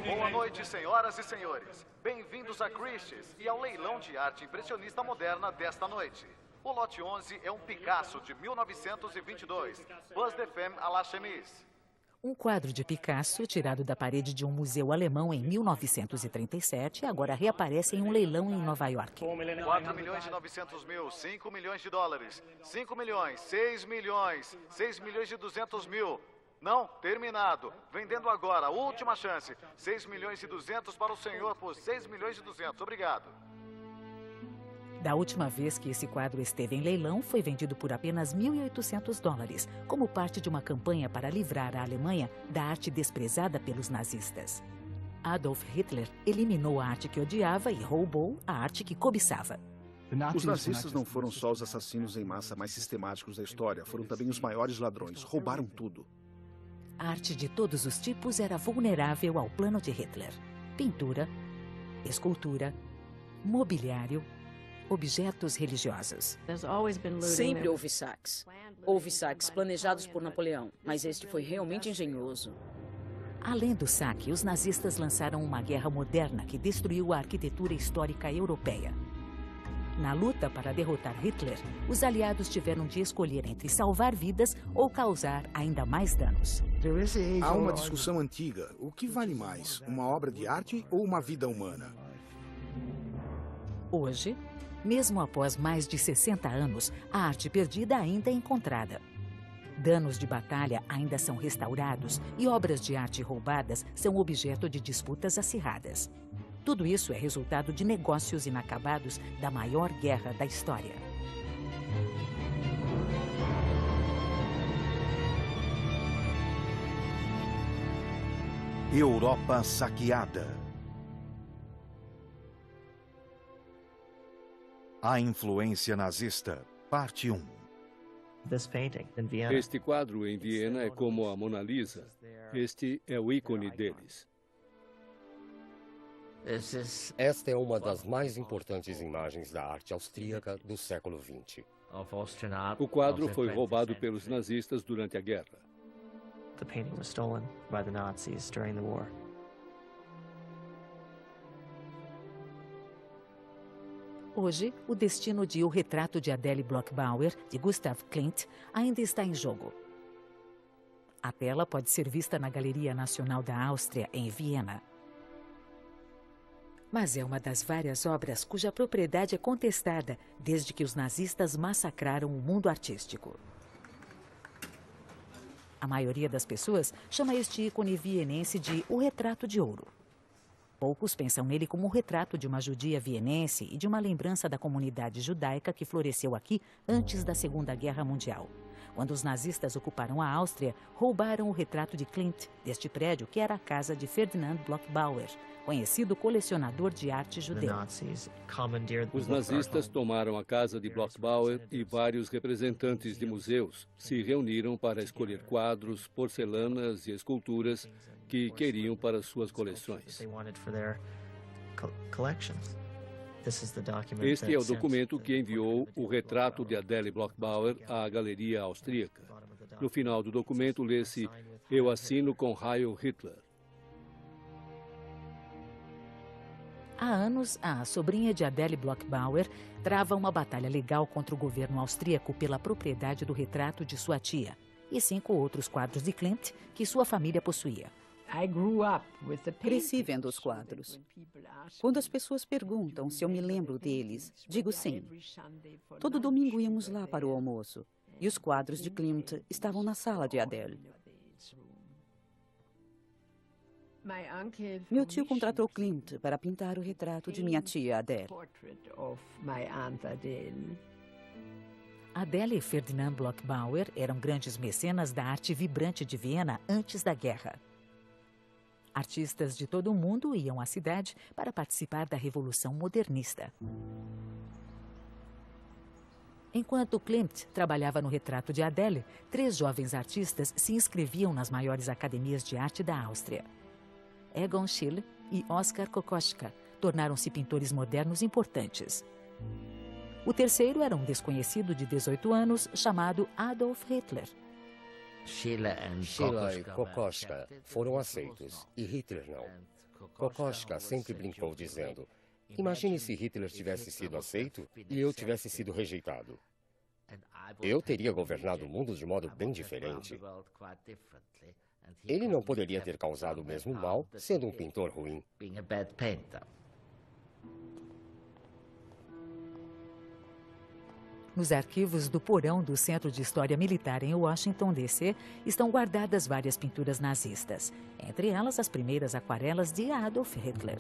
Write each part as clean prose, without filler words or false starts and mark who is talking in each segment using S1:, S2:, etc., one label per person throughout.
S1: Boa noite, senhoras e senhores. Bem-vindos a Christie's e ao leilão de arte impressionista moderna desta noite. O lote 11 é um Picasso de 1922, Buzz de Femme à la Chemise.
S2: Um quadro de Picasso, tirado da parede de um museu alemão em 1937, agora reaparece em um leilão em Nova York.
S1: 4 milhões e 900 mil, 5 milhões de dólares, 5 milhões, 6 milhões, 6 milhões e 200 mil. Não, terminado. Vendendo agora, última chance. 6 milhões e 200 para o senhor por 6 milhões e 200. Obrigado.
S2: Da última vez que esse quadro esteve em leilão, foi vendido por apenas 1.800 dólares, como parte de uma campanha para livrar a Alemanha da arte desprezada pelos nazistas. Adolf Hitler eliminou a arte que odiava e roubou a arte que cobiçava.
S3: Os nazistas não foram só os assassinos em massa mais sistemáticos da história, foram também os maiores ladrões. Roubaram tudo.
S2: A arte de todos os tipos era vulnerável ao plano de Hitler. Pintura, escultura, mobiliário, objetos religiosos.
S4: Sempre houve saques. Houve saques planejados por Napoleão, mas este foi realmente engenhoso.
S2: Além do saque, os nazistas lançaram uma guerra moderna que destruiu a arquitetura histórica europeia. Na luta para derrotar Hitler, os aliados tiveram de escolher entre salvar vidas ou causar ainda mais danos.
S3: Há uma discussão antiga. O que vale mais, uma obra de arte ou uma vida humana?
S2: Hoje, mesmo após mais de 60 anos, a arte perdida ainda é encontrada. Danos de batalha ainda são restaurados e obras de arte roubadas são objeto de disputas acirradas. Tudo isso é resultado de negócios inacabados da maior guerra da história.
S5: Europa saqueada. A influência nazista, parte 1.
S6: Este quadro em Viena é como a Mona Lisa. Este é o ícone deles.
S7: Esta é uma das mais importantes imagens da arte austríaca do século XX.
S6: O quadro foi roubado pelos nazistas durante a guerra.
S2: Hoje, o destino de O Retrato de Adele Bloch-Bauer, de Gustav Klimt, ainda está em jogo. A tela pode ser vista na Galeria Nacional da Áustria, em Viena. Mas é uma das várias obras cuja propriedade é contestada desde que os nazistas massacraram o mundo artístico. A maioria das pessoas chama este ícone vienense de O Retrato de Ouro. Poucos pensam nele como um retrato de uma judia vienense e de uma lembrança da comunidade judaica que floresceu aqui antes da Segunda Guerra Mundial. Quando os nazistas ocuparam a Áustria, roubaram o retrato de Klimt deste prédio que era a casa de Ferdinand Bloch-Bauer, conhecido colecionador de arte judeu.
S6: Os nazistas tomaram a casa de Bloch-Bauer e vários representantes de museus se reuniram para escolher quadros, porcelanas e esculturas que queriam para suas coleções. Este é o documento que enviou o retrato de Adele Bloch-Bauer à Galeria Austríaca. No final do documento lê-se: "Eu assino com Heil Hitler".
S2: Há anos, a sobrinha de Adele Bloch-Bauer trava uma batalha legal contra o governo austríaco pela propriedade do retrato de sua tia e 5 outros quadros de Klimt que sua família possuía.
S8: Cresci vendo os quadros. Quando as pessoas perguntam se eu me lembro deles, digo sim. Todo domingo íamos lá para o almoço e os quadros de Klimt estavam na sala de Adele. Meu tio contratou Klimt para pintar o retrato de minha tia Adele.
S2: Adele e Ferdinand Bloch-Bauer eram grandes mecenas da arte vibrante de Viena antes da guerra. Artistas de todo o mundo iam à cidade para participar da Revolução Modernista. Enquanto Klimt trabalhava no retrato de Adele, 3 jovens artistas se inscreviam nas maiores academias de arte da Áustria. Egon Schiele e Oskar Kokoschka tornaram-se pintores modernos importantes. O terceiro era um desconhecido de 18 anos chamado Adolf Hitler.
S7: Schiele e Kokoschka foram aceitos, e Hitler não. Kokoschka sempre brincou dizendo: imagine se Hitler tivesse sido aceito e eu tivesse sido rejeitado. Eu teria governado o mundo de modo bem diferente. Ele não poderia ter causado o mesmo mal sendo um pintor ruim.
S2: Nos arquivos do porão do Centro de História Militar em Washington, D.C., estão guardadas várias pinturas nazistas, entre elas as primeiras aquarelas de Adolf Hitler.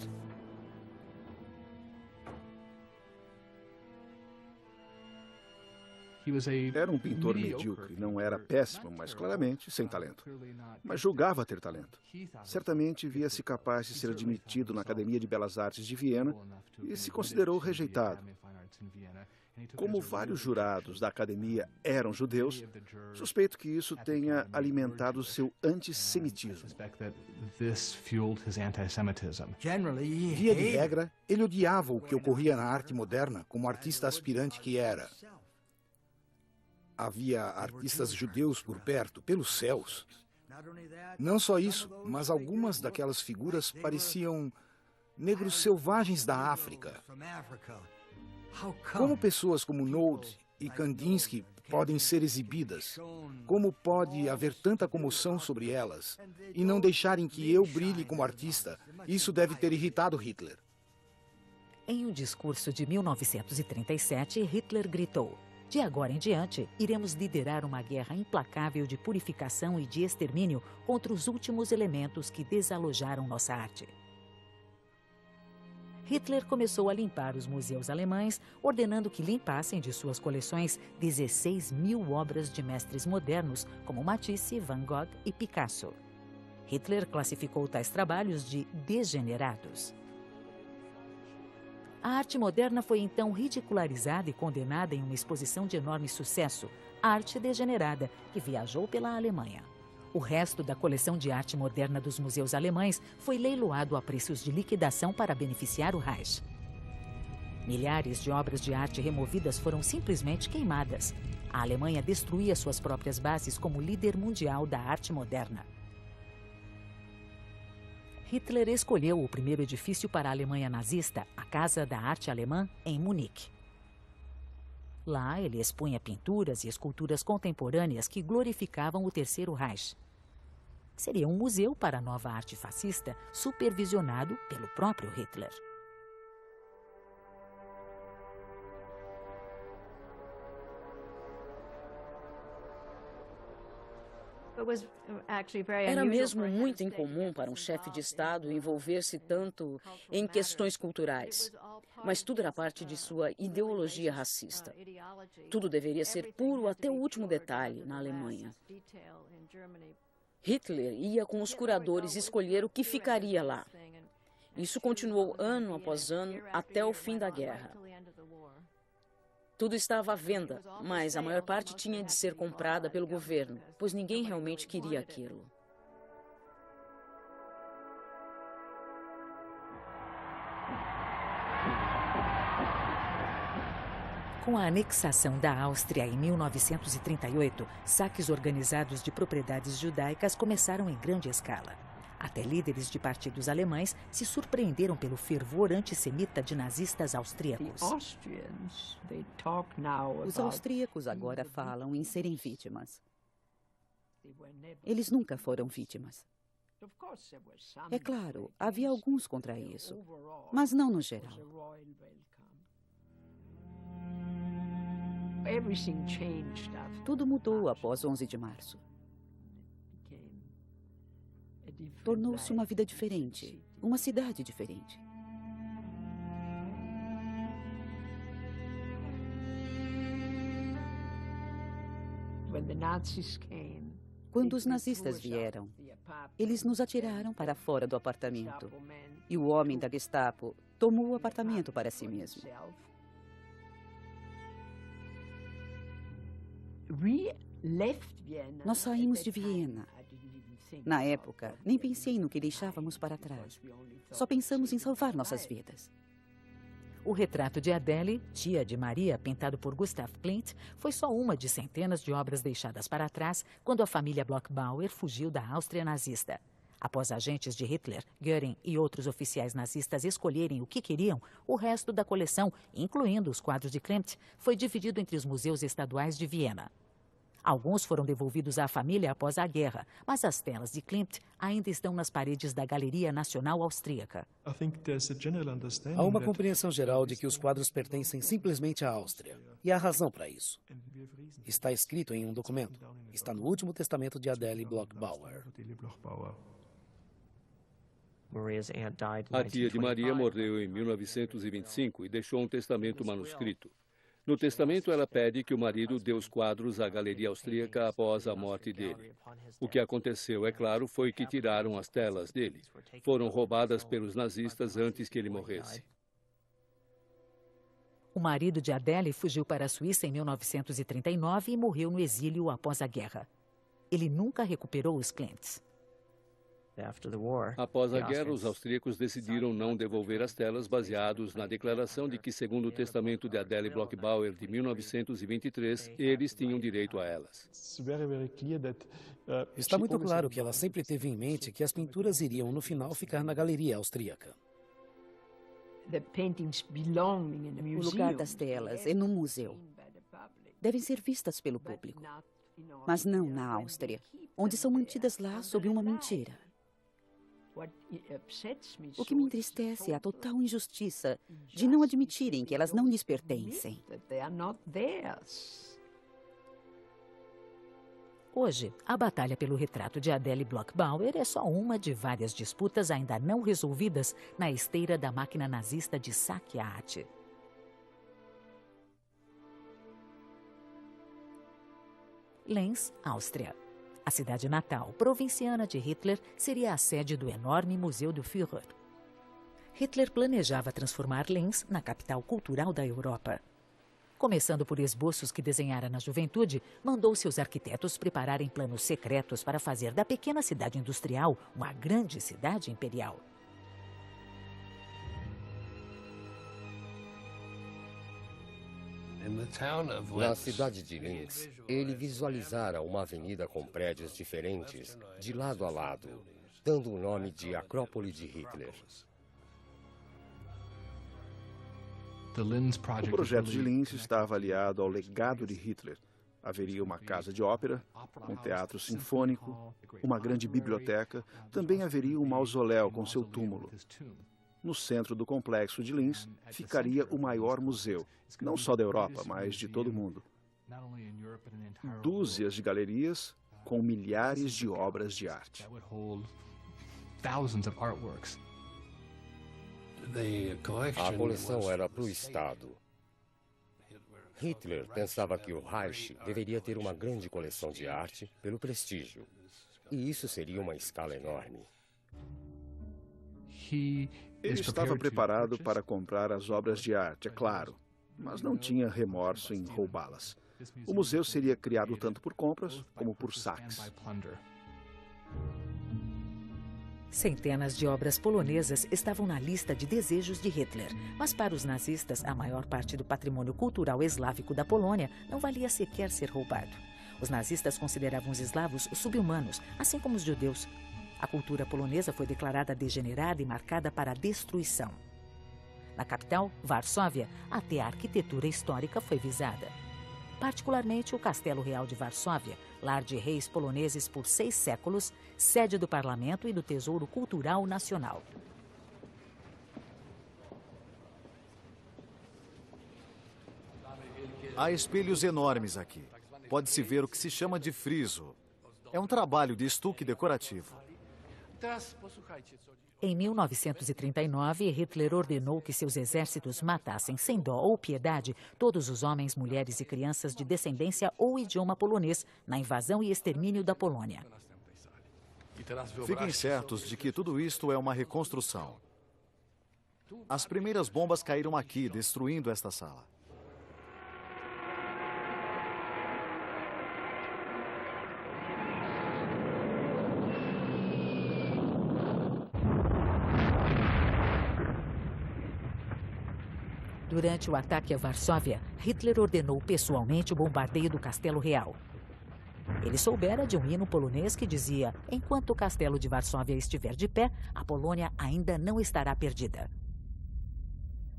S3: Era um pintor medíocre, não era péssimo, mas claramente sem talento. Mas julgava ter talento. Certamente via-se capaz de ser admitido na Academia de Belas Artes de Viena e se considerou rejeitado. Como vários jurados da academia eram judeus, suspeito que isso tenha alimentado seu antissemitismo.
S9: Via de regra, ele odiava o que ocorria na arte moderna como artista aspirante que era. Havia artistas judeus por perto, pelos céus. Não só isso, mas algumas daquelas figuras pareciam negros selvagens da África. Como pessoas como Node e Kandinsky podem ser exibidas? Como pode haver tanta comoção sobre elas e não deixarem que eu brilhe como artista? Isso deve ter irritado Hitler.
S2: Em um discurso de 1937, Hitler gritou: de agora em diante, iremos liderar uma guerra implacável de purificação e de extermínio contra os últimos elementos que desalojaram nossa arte. Hitler começou a limpar os museus alemães, ordenando que limpassem de suas coleções 16.000 obras de mestres modernos, como Matisse, Van Gogh e Picasso. Hitler classificou tais trabalhos de degenerados. A arte moderna foi então ridicularizada e condenada em uma exposição de enorme sucesso, Arte Degenerada, que viajou pela Alemanha. O resto da coleção de arte moderna dos museus alemães foi leiloado a preços de liquidação para beneficiar o Reich. Milhares de obras de arte removidas foram simplesmente queimadas. A Alemanha destruía suas próprias bases como líder mundial da arte moderna. Hitler escolheu o primeiro edifício para a Alemanha nazista, a Casa da Arte Alemã, em Munique. Lá, ele expunha pinturas e esculturas contemporâneas que glorificavam o Terceiro Reich. Seria um museu para a nova arte fascista, supervisionado pelo próprio Hitler.
S4: Era mesmo muito incomum para um chefe de Estado envolver-se tanto em questões culturais. Mas tudo era parte de sua ideologia racista. Tudo deveria ser puro até o último detalhe na Alemanha. Hitler ia com os curadores escolher o que ficaria lá. Isso continuou ano após ano até o fim da guerra. Tudo estava à venda, mas a maior parte tinha de ser comprada pelo governo, pois ninguém realmente queria aquilo.
S2: Com a anexação da Áustria em 1938, saques organizados de propriedades judaicas começaram em grande escala. Até líderes de partidos alemães se surpreenderam pelo fervor antissemita de nazistas austríacos.
S8: Os austríacos agora falam em serem vítimas. Eles nunca foram vítimas. É claro, havia alguns contra isso, mas não no geral. Tudo mudou após 11 de março. Tornou-se uma vida diferente, uma cidade diferente. Quando os nazistas vieram, eles nos atiraram para fora do apartamento. E o homem da Gestapo tomou o apartamento para si mesmo. Nós saímos de Viena. Na época, nem pensei no que deixávamos para trás. Só pensamos em salvar nossas vidas.
S2: O retrato de Adele, tia de Maria, pintado por Gustav Klimt, foi só uma de centenas de obras deixadas para trás quando a família Bloch-Bauer fugiu da Áustria nazista. Após agentes de Hitler, Göring e outros oficiais nazistas escolherem o que queriam, o resto da coleção, incluindo os quadros de Klimt, foi dividido entre os museus estaduais de Viena. Alguns foram devolvidos à família após a guerra, mas as telas de Klimt ainda estão nas paredes da Galeria Nacional Austríaca.
S10: Há uma compreensão geral de que os quadros pertencem simplesmente à Áustria. E há razão para isso. Está escrito em um documento. Está no último testamento de Adele Bloch-Bauer.
S6: A tia de Maria morreu em 1925 e deixou um testamento manuscrito. No testamento, ela pede que o marido dê os quadros à Galeria Austríaca após a morte dele. O que aconteceu, é claro, foi que tiraram as telas dele. Foram roubadas pelos nazistas antes que ele morresse.
S2: O marido de Adele fugiu para a Suíça em 1939 e morreu no exílio após a guerra. Ele nunca recuperou os Klimts.
S6: Após a guerra, os austríacos decidiram não devolver as telas baseados na declaração de que, segundo o testamento de Adele Bloch-Bauer de 1923, eles tinham direito a elas.
S10: Está muito claro que ela sempre teve em mente que as pinturas iriam, no final, ficar na Galeria Austríaca.
S8: O lugar das telas é no museu. Devem ser vistas pelo público, mas não na Áustria, onde são mantidas lá sob uma mentira. O que me entristece é a total injustiça de não admitirem que elas não lhes pertencem.
S2: Hoje, a batalha pelo retrato de Adele Bloch-Bauer é só uma de várias disputas ainda não resolvidas na esteira da máquina nazista de saque-ate. Linz, Áustria. A cidade natal provinciana de Hitler seria a sede do enorme Museu do Führer. Hitler planejava transformar Linz na capital cultural da Europa. Começando por esboços que desenhara na juventude, mandou seus arquitetos prepararem planos secretos para fazer da pequena cidade industrial uma grande cidade imperial.
S7: Na cidade de Linz, ele visualizara uma avenida com prédios diferentes, de lado a lado, dando o nome de Acrópole de Hitler.
S3: O projeto de Linz estava aliado ao legado de Hitler. Haveria uma casa de ópera, um teatro sinfônico, uma grande biblioteca. Também haveria um mausoléu com seu túmulo. No centro do complexo de Linz ficaria o maior museu, não só da Europa, mas de todo o mundo. Dúzias de galerias com milhares de obras de arte.
S7: A coleção era para o Estado. Hitler pensava que o Reich deveria ter uma grande coleção de arte pelo prestígio. E isso seria uma escala enorme.
S3: Ele estava preparado para comprar as obras de arte, é claro, mas não tinha remorso em roubá-las. O museu seria criado tanto por compras como por saques.
S2: Centenas de obras polonesas estavam na lista de desejos de Hitler, mas para os nazistas, a maior parte do patrimônio cultural eslávico da Polônia não valia sequer ser roubado. Os nazistas consideravam os eslavos sub-humanos, assim como os judeus. A cultura polonesa foi declarada degenerada e marcada para a destruição. Na capital, Varsóvia, até a arquitetura histórica foi visada. Particularmente o Castelo Real de Varsóvia, lar de reis poloneses por 6 séculos, sede do Parlamento e do Tesouro Cultural Nacional.
S1: Há espelhos enormes aqui. Pode-se ver o que se chama de friso. É um trabalho de estuque decorativo.
S2: Em 1939, Hitler ordenou que seus exércitos matassem sem dó ou piedade todos os homens, mulheres e crianças de descendência ou idioma polonês na invasão e extermínio da Polônia.
S1: Fiquem certos de que tudo isto é uma reconstrução. As primeiras bombas caíram aqui, destruindo esta sala.
S2: Durante o ataque a Varsóvia, Hitler ordenou pessoalmente o bombardeio do Castelo Real. Ele soubera de um hino polonês que dizia: enquanto o castelo de Varsóvia estiver de pé, a Polônia ainda não estará perdida.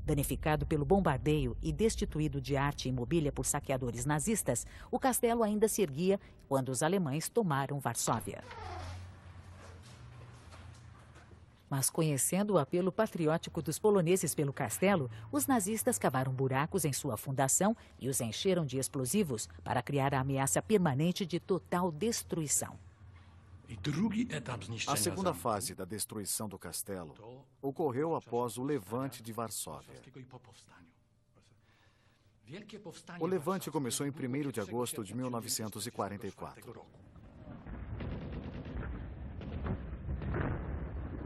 S2: Danificado pelo bombardeio e destituído de arte e mobília por saqueadores nazistas, o castelo ainda se erguia quando os alemães tomaram Varsóvia. Mas conhecendo o apelo patriótico dos poloneses pelo castelo, os nazistas cavaram buracos em sua fundação e os encheram de explosivos para criar a ameaça permanente de total destruição.
S1: A segunda fase da destruição do castelo ocorreu após o Levante de Varsóvia. O Levante começou em 1º de agosto de 1944.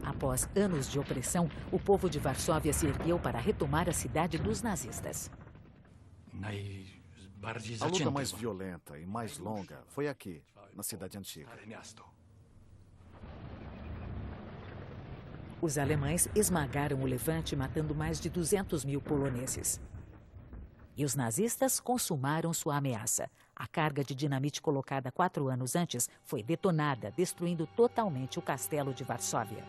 S2: Após anos de opressão, o povo de Varsóvia se ergueu para retomar a cidade dos nazistas.
S1: A luta mais violenta e mais longa foi aqui, na cidade antiga.
S2: Os alemães esmagaram o Levante, matando mais de 200 mil poloneses. E os nazistas consumaram sua ameaça. A carga de dinamite colocada 4 anos antes foi detonada, destruindo totalmente o castelo de Varsóvia.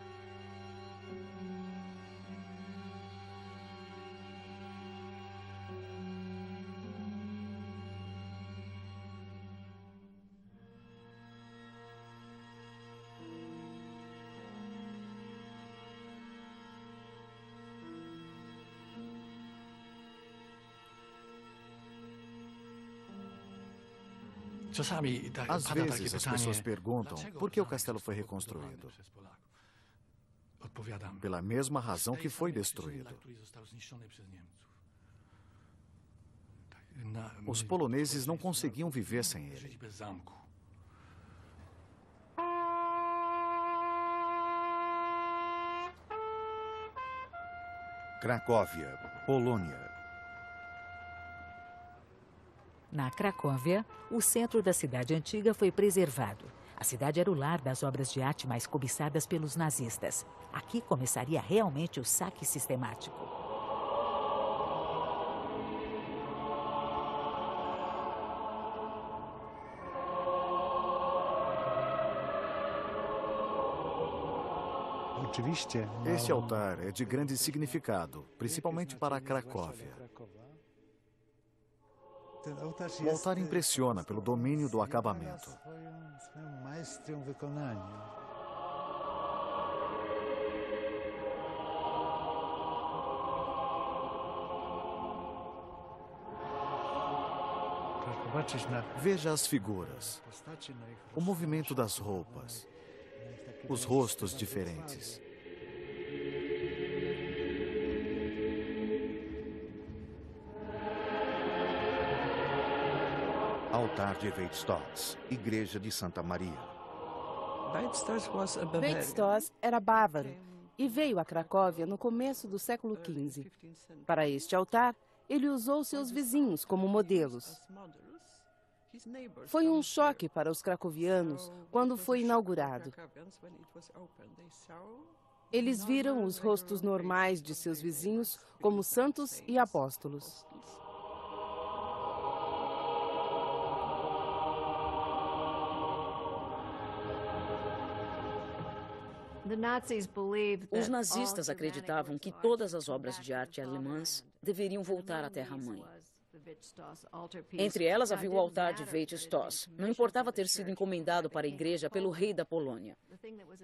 S1: Às vezes as pessoas perguntam por que o castelo foi reconstruído. Pela mesma razão que foi destruído. Os poloneses não conseguiam viver sem ele.
S5: Cracóvia, Polônia.
S2: Na Cracóvia, o centro da cidade antiga foi preservado. A cidade era o lar das obras de arte mais cobiçadas pelos nazistas. Aqui começaria realmente o saque sistemático.
S1: Este altar é de grande significado, principalmente para a Cracóvia. O altar impressiona pelo domínio do acabamento. Veja as figuras, o movimento das roupas, os rostos diferentes.
S5: Altar de Weizstoss, Igreja de Santa Maria.
S11: Weizstoss era bávaro e veio a Cracóvia no começo do século XV. Para este altar, ele usou seus vizinhos como modelos. Foi um choque para os cracovianos quando foi inaugurado. Eles viram os rostos normais de seus vizinhos como santos e apóstolos.
S4: Os nazistas acreditavam que todas as obras de arte alemãs deveriam voltar à terra-mãe. Entre elas havia o altar de Weizstoss. Não importava ter sido encomendado para a igreja pelo rei da Polônia.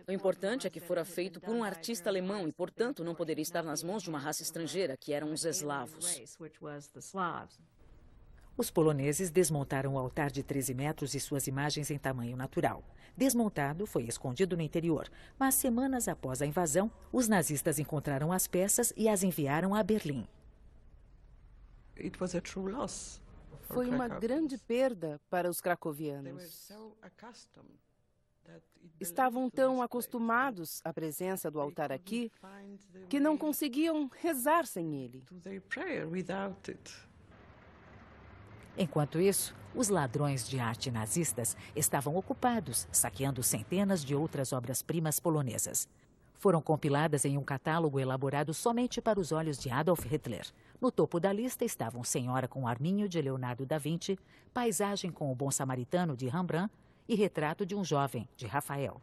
S4: O importante é que fora feito por um artista alemão e, portanto, não poderia estar nas mãos de uma raça estrangeira, que eram os eslavos.
S2: Os poloneses desmontaram o altar de 13 metros e suas imagens em tamanho natural. Desmontado, foi escondido no interior, mas semanas após a invasão, os nazistas encontraram as peças e as enviaram a Berlim.
S11: Foi uma grande perda para os cracovianos. Estavam tão acostumados à presença do altar aqui que não conseguiam rezar sem ele.
S2: Enquanto isso, os ladrões de arte nazistas estavam ocupados, saqueando centenas de outras obras-primas polonesas. Foram compiladas em um catálogo elaborado somente para os olhos de Adolf Hitler. No topo da lista estavam Senhora com Arminho, de Leonardo da Vinci, Paisagem com o Bom Samaritano, de Rembrandt, e Retrato de um Jovem, de Rafael.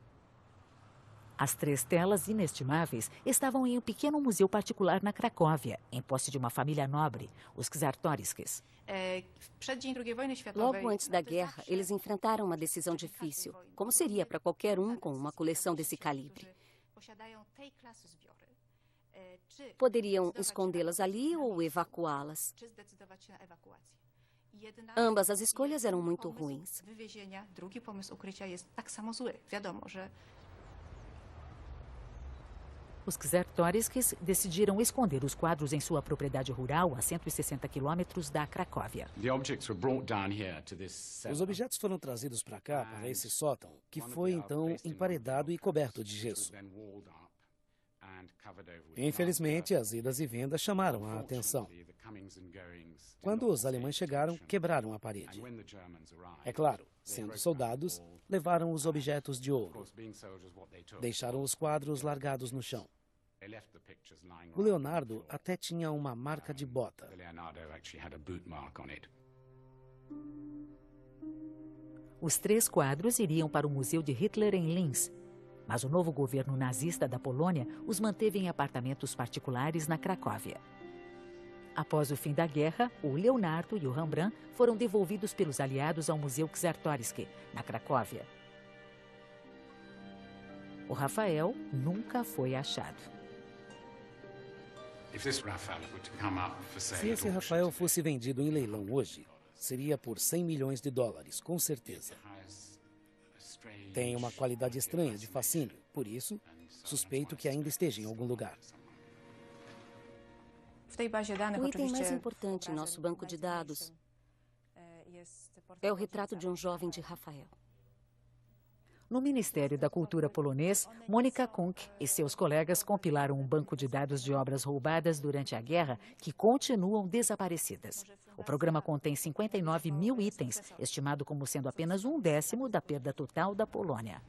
S2: As 3 telas inestimáveis estavam em um pequeno museu particular na Cracóvia, em posse de uma família nobre, os Czartoryskis.
S12: Logo antes da guerra, eles enfrentaram uma decisão difícil, como seria para qualquer um com uma coleção desse calibre. Poderiam escondê-las ali ou evacuá-las. Ambas as escolhas eram muito ruins.
S2: Os Czartoryskis decidiram esconder os quadros em sua propriedade rural a 160 quilômetros da Cracóvia.
S10: Os objetos foram trazidos para cá, para esse sótão, que foi então emparedado e coberto de gesso. Infelizmente, as idas e vindas chamaram a atenção. Quando os alemães chegaram, quebraram a parede. É claro, sendo soldados, levaram os objetos de ouro. Deixaram os quadros largados no chão. O Leonardo até tinha uma marca de bota.
S2: Os 3 quadros iriam para o Museu de Hitler em Linz, mas o novo governo nazista da Polônia os manteve em apartamentos particulares na Cracóvia. Após o fim da guerra, o Leonardo e o Rembrandt foram devolvidos pelos aliados ao Museu Czartoryski, na Cracóvia. O Rafael nunca foi achado.
S10: Se esse Rafael fosse vendido em leilão hoje, seria por $100 milhões, com certeza. Tem uma qualidade estranha de fascínio, por isso, suspeito que ainda esteja em algum lugar.
S12: O item mais importante em nosso banco de dados é o retrato de um jovem de Rafael.
S2: No Ministério da Cultura polonês, Monika Kunk e seus colegas compilaram um banco de dados de obras roubadas durante a guerra que continuam desaparecidas. O programa contém 59 mil itens, estimado como sendo apenas 1/10 da perda total da Polônia.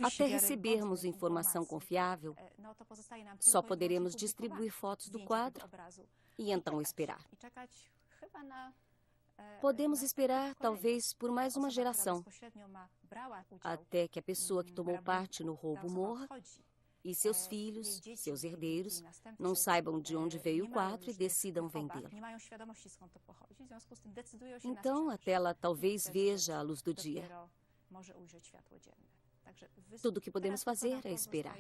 S12: Até recebermos informação confiável, só poderemos distribuir fotos do quadro e então esperar. Podemos esperar, talvez, por mais uma geração, até que a pessoa que tomou parte no roubo morra e seus filhos, seus herdeiros, não saibam de onde veio o quadro e decidam vendê-lo. Então, a tela talvez veja a luz do dia. Tudo o que podemos fazer é esperar.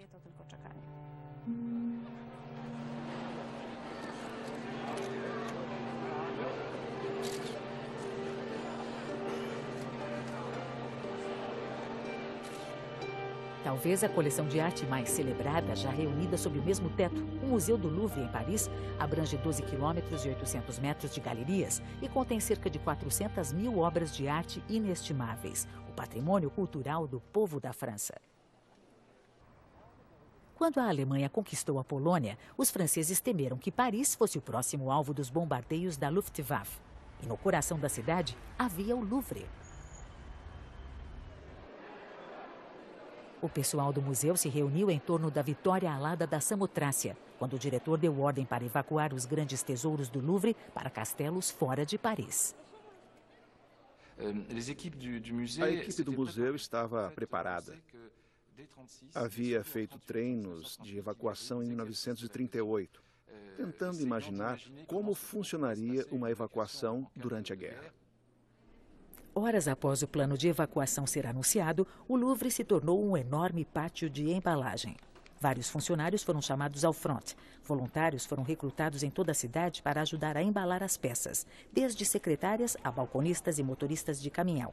S2: Talvez a coleção de arte mais celebrada, já reunida sob o mesmo teto, o Museu do Louvre, em Paris, abrange 12 quilômetros e 800 metros de galerias e contém cerca de 400 mil obras de arte inestimáveis, o patrimônio cultural do povo da França. Quando a Alemanha conquistou a Polônia, os franceses temeram que Paris fosse o próximo alvo dos bombardeios da Luftwaffe. E no coração da cidade havia o Louvre. O pessoal do museu se reuniu em torno da vitória alada da Samotrácia, quando o diretor deu ordem para evacuar os grandes tesouros do Louvre para castelos fora de Paris.
S3: A equipe do museu estava preparada. Havia feito treinos de evacuação em 1938, tentando imaginar como funcionaria uma evacuação durante a guerra.
S2: Horas após o plano de evacuação ser anunciado, o Louvre se tornou um enorme pátio de embalagem. Vários funcionários foram chamados ao front. Voluntários foram recrutados em toda a cidade para ajudar a embalar as peças, desde secretárias a balconistas e motoristas de caminhão.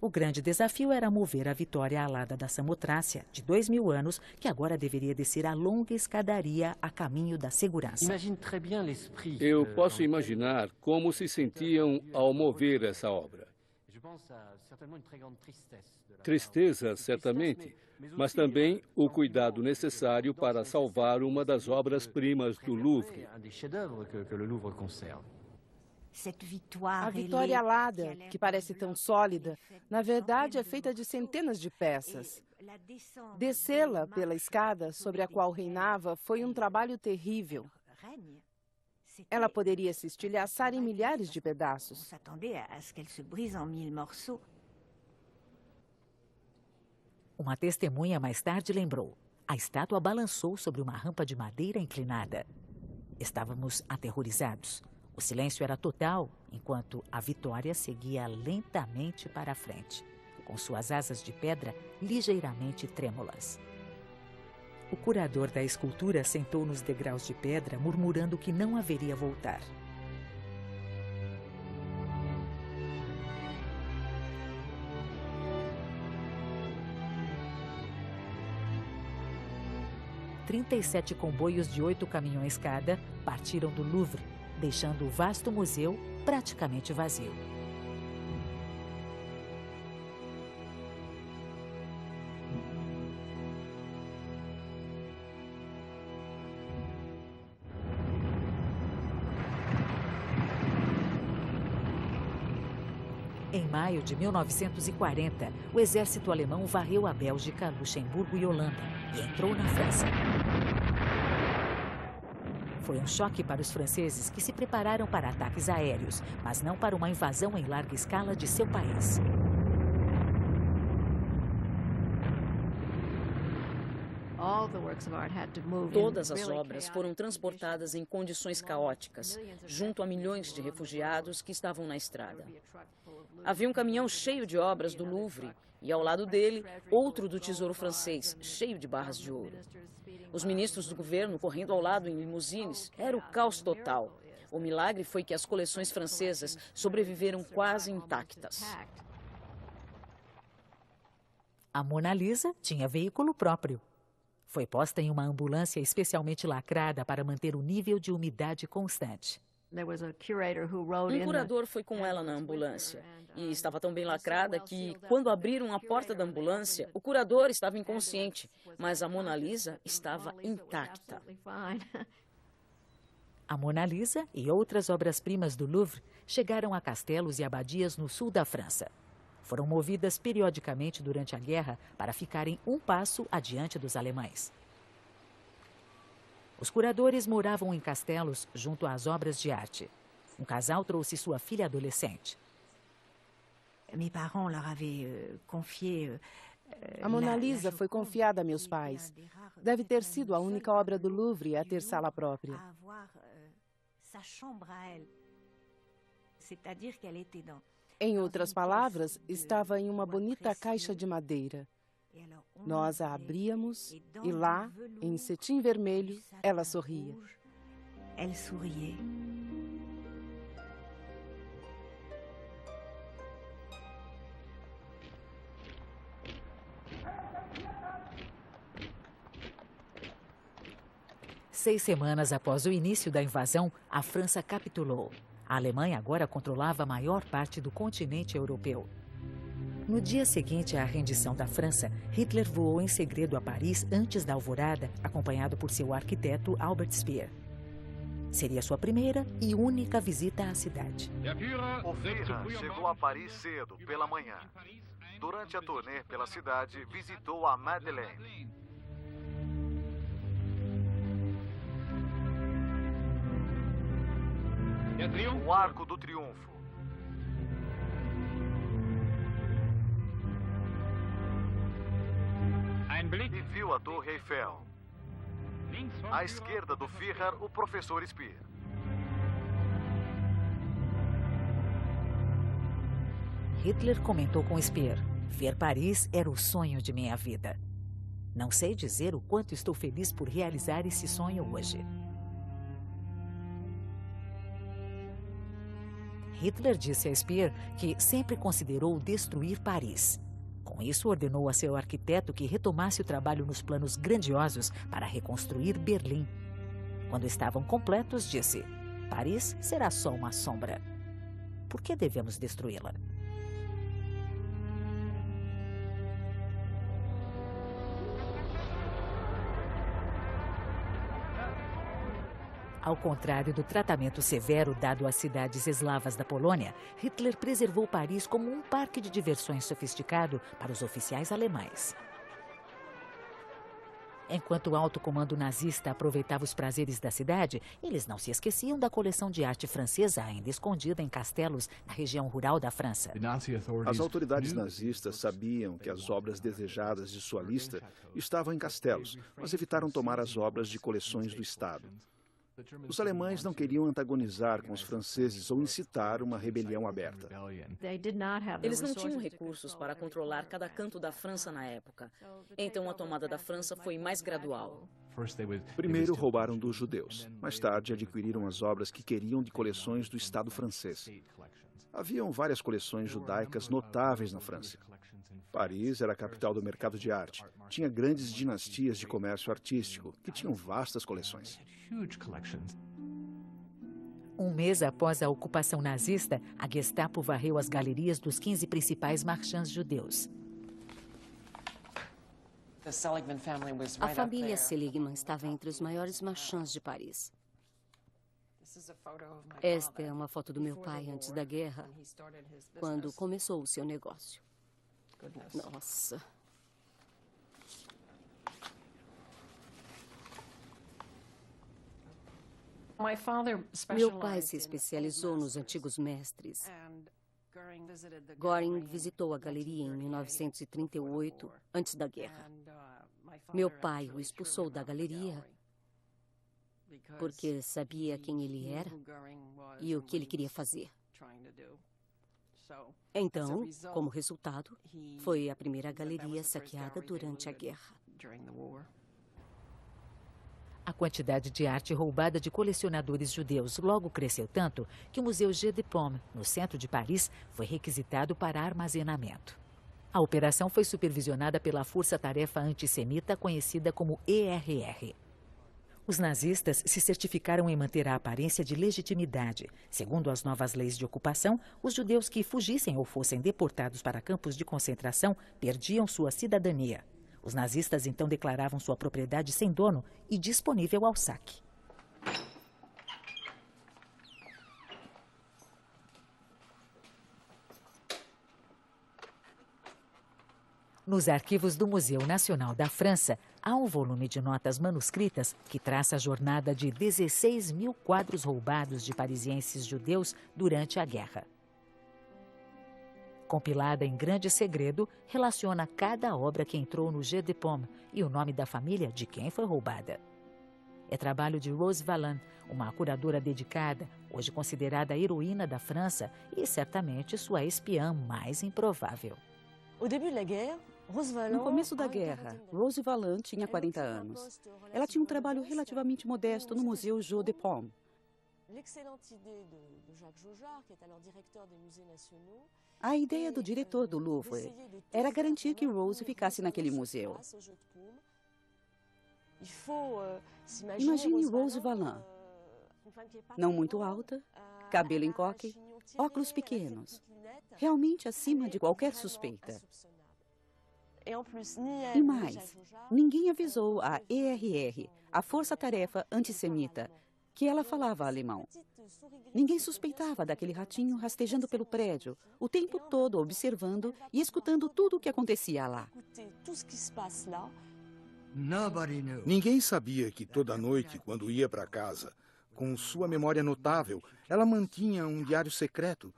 S2: O grande desafio era mover a vitória alada da Samotrácia, de 2000 anos, que agora deveria descer a longa escadaria a caminho da segurança.
S6: Eu posso imaginar como se sentiam ao mover essa obra. Tristeza, certamente, mas também o cuidado necessário para salvar uma das obras-primas do Louvre.
S11: A vitória alada, que parece tão sólida, na verdade é feita de centenas de peças. Descê-la pela escada sobre a qual reinava foi um trabalho terrível. Ela poderia se estilhaçar em milhares de pedaços.
S2: Uma testemunha mais tarde lembrou. A estátua balançou sobre uma rampa de madeira inclinada. Estávamos aterrorizados. O silêncio era total, enquanto a Vitória seguia lentamente para a frente, com suas asas de pedra ligeiramente trêmulas. O curador da escultura sentou nos degraus de pedra, murmurando que não haveria voltar. "37 comboios de 8 caminhões cada partiram do Louvre, deixando o vasto museu praticamente vazio. Em maio de 1940, o exército alemão varreu a Bélgica, Luxemburgo e Holanda e entrou na França. Foi um choque para os franceses, que se prepararam para ataques aéreos, mas não para uma invasão em larga escala de seu país.
S4: Todas as obras foram transportadas em condições caóticas, junto a milhões de refugiados que estavam na estrada. Havia um caminhão cheio de obras do Louvre e, ao lado dele, outro do Tesouro Francês, cheio de barras de ouro. Os ministros do governo correndo ao lado em limusines. Era o caos total. O milagre foi que as coleções francesas sobreviveram quase intactas.
S2: A Mona Lisa tinha veículo próprio. Foi posta em uma ambulância especialmente lacrada para manter o nível de umidade constante.
S4: Um curador foi com ela na ambulância e estava tão bem lacrada que, quando abriram a porta da ambulância, o curador estava inconsciente, mas a Mona Lisa estava intacta.
S2: A Mona Lisa e outras obras-primas do Louvre chegaram a castelos e abadias no sul da França. Foram movidas periodicamente durante a guerra para ficarem um passo adiante dos alemães. Os curadores moravam em castelos junto às obras de arte. Um casal trouxe sua filha adolescente.
S11: A Mona Lisa foi confiada a meus pais. Deve ter sido a única obra do Louvre a ter sala própria. Em outras palavras, estava em uma bonita caixa de madeira. Nós a abríamos e lá, em cetim vermelho, ela sorria.
S13: Elle souriait.
S2: Seis semanas após o início da invasão, a França capitulou. A Alemanha agora controlava a maior parte do continente europeu. No dia seguinte à rendição da França, Hitler voou em segredo a Paris antes da alvorada, acompanhado por seu arquiteto Albert Speer. Seria sua primeira e única visita à cidade.
S1: O Führer chegou a Paris cedo, pela manhã. Durante a turnê pela cidade, visitou a Madeleine. O Arco do Triunfo. E viu a Torre Eiffel. À esquerda do Führer, o professor Speer.
S2: Hitler comentou com Speer: ver Paris era o sonho de minha vida. Não sei dizer o quanto estou feliz por realizar esse sonho hoje. Hitler disse a Speer que sempre considerou destruir Paris. Com isso, ordenou a seu arquiteto que retomasse o trabalho nos planos grandiosos para reconstruir Berlim. Quando estavam completos, disse: Paris será só uma sombra. Por que devemos destruí-la? Ao contrário do tratamento severo dado às cidades eslavas da Polônia, Hitler preservou Paris como um parque de diversões sofisticado para os oficiais alemães. Enquanto o alto comando nazista aproveitava os prazeres da cidade, eles não se esqueciam da coleção de arte francesa ainda escondida em castelos na região rural da França.
S3: As autoridades nazistas sabiam que as obras desejadas de sua lista estavam em castelos, mas evitaram tomar as obras de coleções do Estado. Os alemães não queriam antagonizar com os franceses ou incitar uma rebelião aberta.
S4: Eles não tinham recursos para controlar cada canto da França na época. Então a tomada da França foi mais gradual.
S3: Primeiro roubaram dos judeus. Mais tarde adquiriram as obras que queriam de coleções do Estado francês. Haviam várias coleções judaicas notáveis na França. Paris era a capital do mercado de arte. Tinha grandes dinastias de comércio artístico, que tinham vastas coleções.
S2: Um mês após a ocupação nazista, a Gestapo varreu as galerias dos 15 principais marchands judeus.
S12: A família Seligman estava entre os maiores marchands de Paris. Esta é uma foto do meu pai antes da guerra, quando começou o seu negócio. Nossa. Meu pai se especializou nos antigos mestres. Göring visitou a galeria em 1938, antes da guerra. Meu pai o expulsou da galeria porque sabia quem ele era e o que ele queria fazer. Então, como resultado, foi a primeira galeria saqueada durante a guerra.
S2: A quantidade de arte roubada de colecionadores judeus logo cresceu tanto que o Museu Jeu de Paume, no centro de Paris, foi requisitado para armazenamento. A operação foi supervisionada pela força-tarefa antissemita conhecida como ERR. Os nazistas se certificaram em manter a aparência de legitimidade. Segundo as novas leis de ocupação, os judeus que fugissem ou fossem deportados para campos de concentração perdiam sua cidadania. Os nazistas então declaravam sua propriedade sem dono e disponível ao saque. Nos arquivos do Museu Nacional da França, há um volume de notas manuscritas que traça a jornada de 16 mil quadros roubados de parisienses judeus durante a guerra. Compilada em grande segredo, relaciona cada obra que entrou no Jeu de Paume e o nome da família de quem foi roubada. É trabalho de Rose Valland, uma curadora dedicada, hoje considerada a heroína da França e certamente sua espiã mais improvável.
S8: No começo da guerra, Rose Valland tinha 40 anos. Ela tinha um trabalho relativamente modesto no Museu Jeu de Paume. A ideia do diretor do Louvre era garantir que Rose ficasse naquele museu. Imagine Rose Valland, não muito alta, cabelo em coque, óculos pequenos, realmente acima de qualquer suspeita. E mais, ninguém avisou a ERR, a força-tarefa antissemita, que ela falava alemão. Ninguém suspeitava daquele ratinho rastejando pelo prédio, o tempo todo observando e escutando tudo o que acontecia lá.
S9: Ninguém sabia que toda noite, quando ia para casa, com sua memória notável, ela mantinha um diário secreto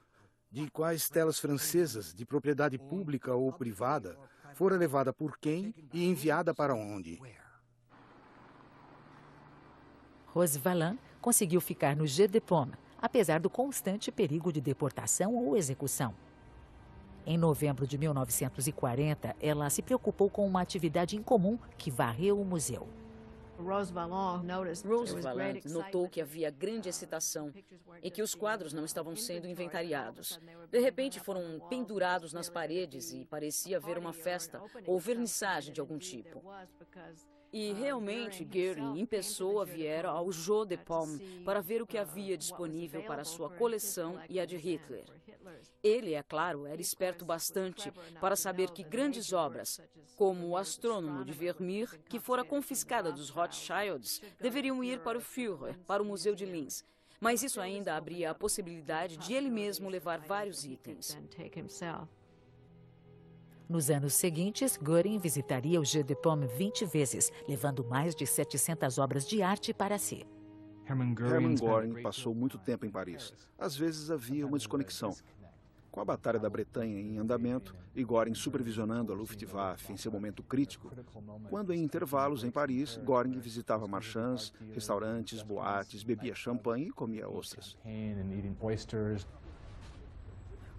S9: de quais telas francesas, de propriedade pública ou privada, fora levada por quem e enviada para onde.
S2: Rose Valland conseguiu ficar no Jeu de Paume, apesar do constante perigo de deportação ou execução. Em novembro de 1940, ela se preocupou com uma atividade incomum que varreu o museu.
S4: Rose Valland notou que havia grande excitação e que os quadros não estavam sendo inventariados. De repente foram pendurados nas paredes e parecia haver uma festa ou vernissagem de algum tipo. E realmente Göring em pessoa viera ao Jeu de Paume para ver o que havia disponível para sua coleção e a de Hitler. Ele, é claro, era esperto bastante para saber que grandes obras, como o Astrônomo de Vermeer, que fora confiscada dos Rothschilds, deveriam ir para o Führer, para o Museu de Linz. Mas isso ainda abria a possibilidade de ele mesmo levar vários itens.
S2: Nos anos seguintes, Göring visitaria o Jeu de Paume 20 vezes, levando mais de 700 obras de arte para si.
S3: Hermann Göring passou muito tempo em Paris. Às vezes havia uma desconexão. Com a Batalha da Bretanha em andamento e Göring supervisionando a Luftwaffe em seu momento crítico, quando em intervalos em Paris, Göring visitava marchands, restaurantes, boates, bebia champanhe e comia ostras.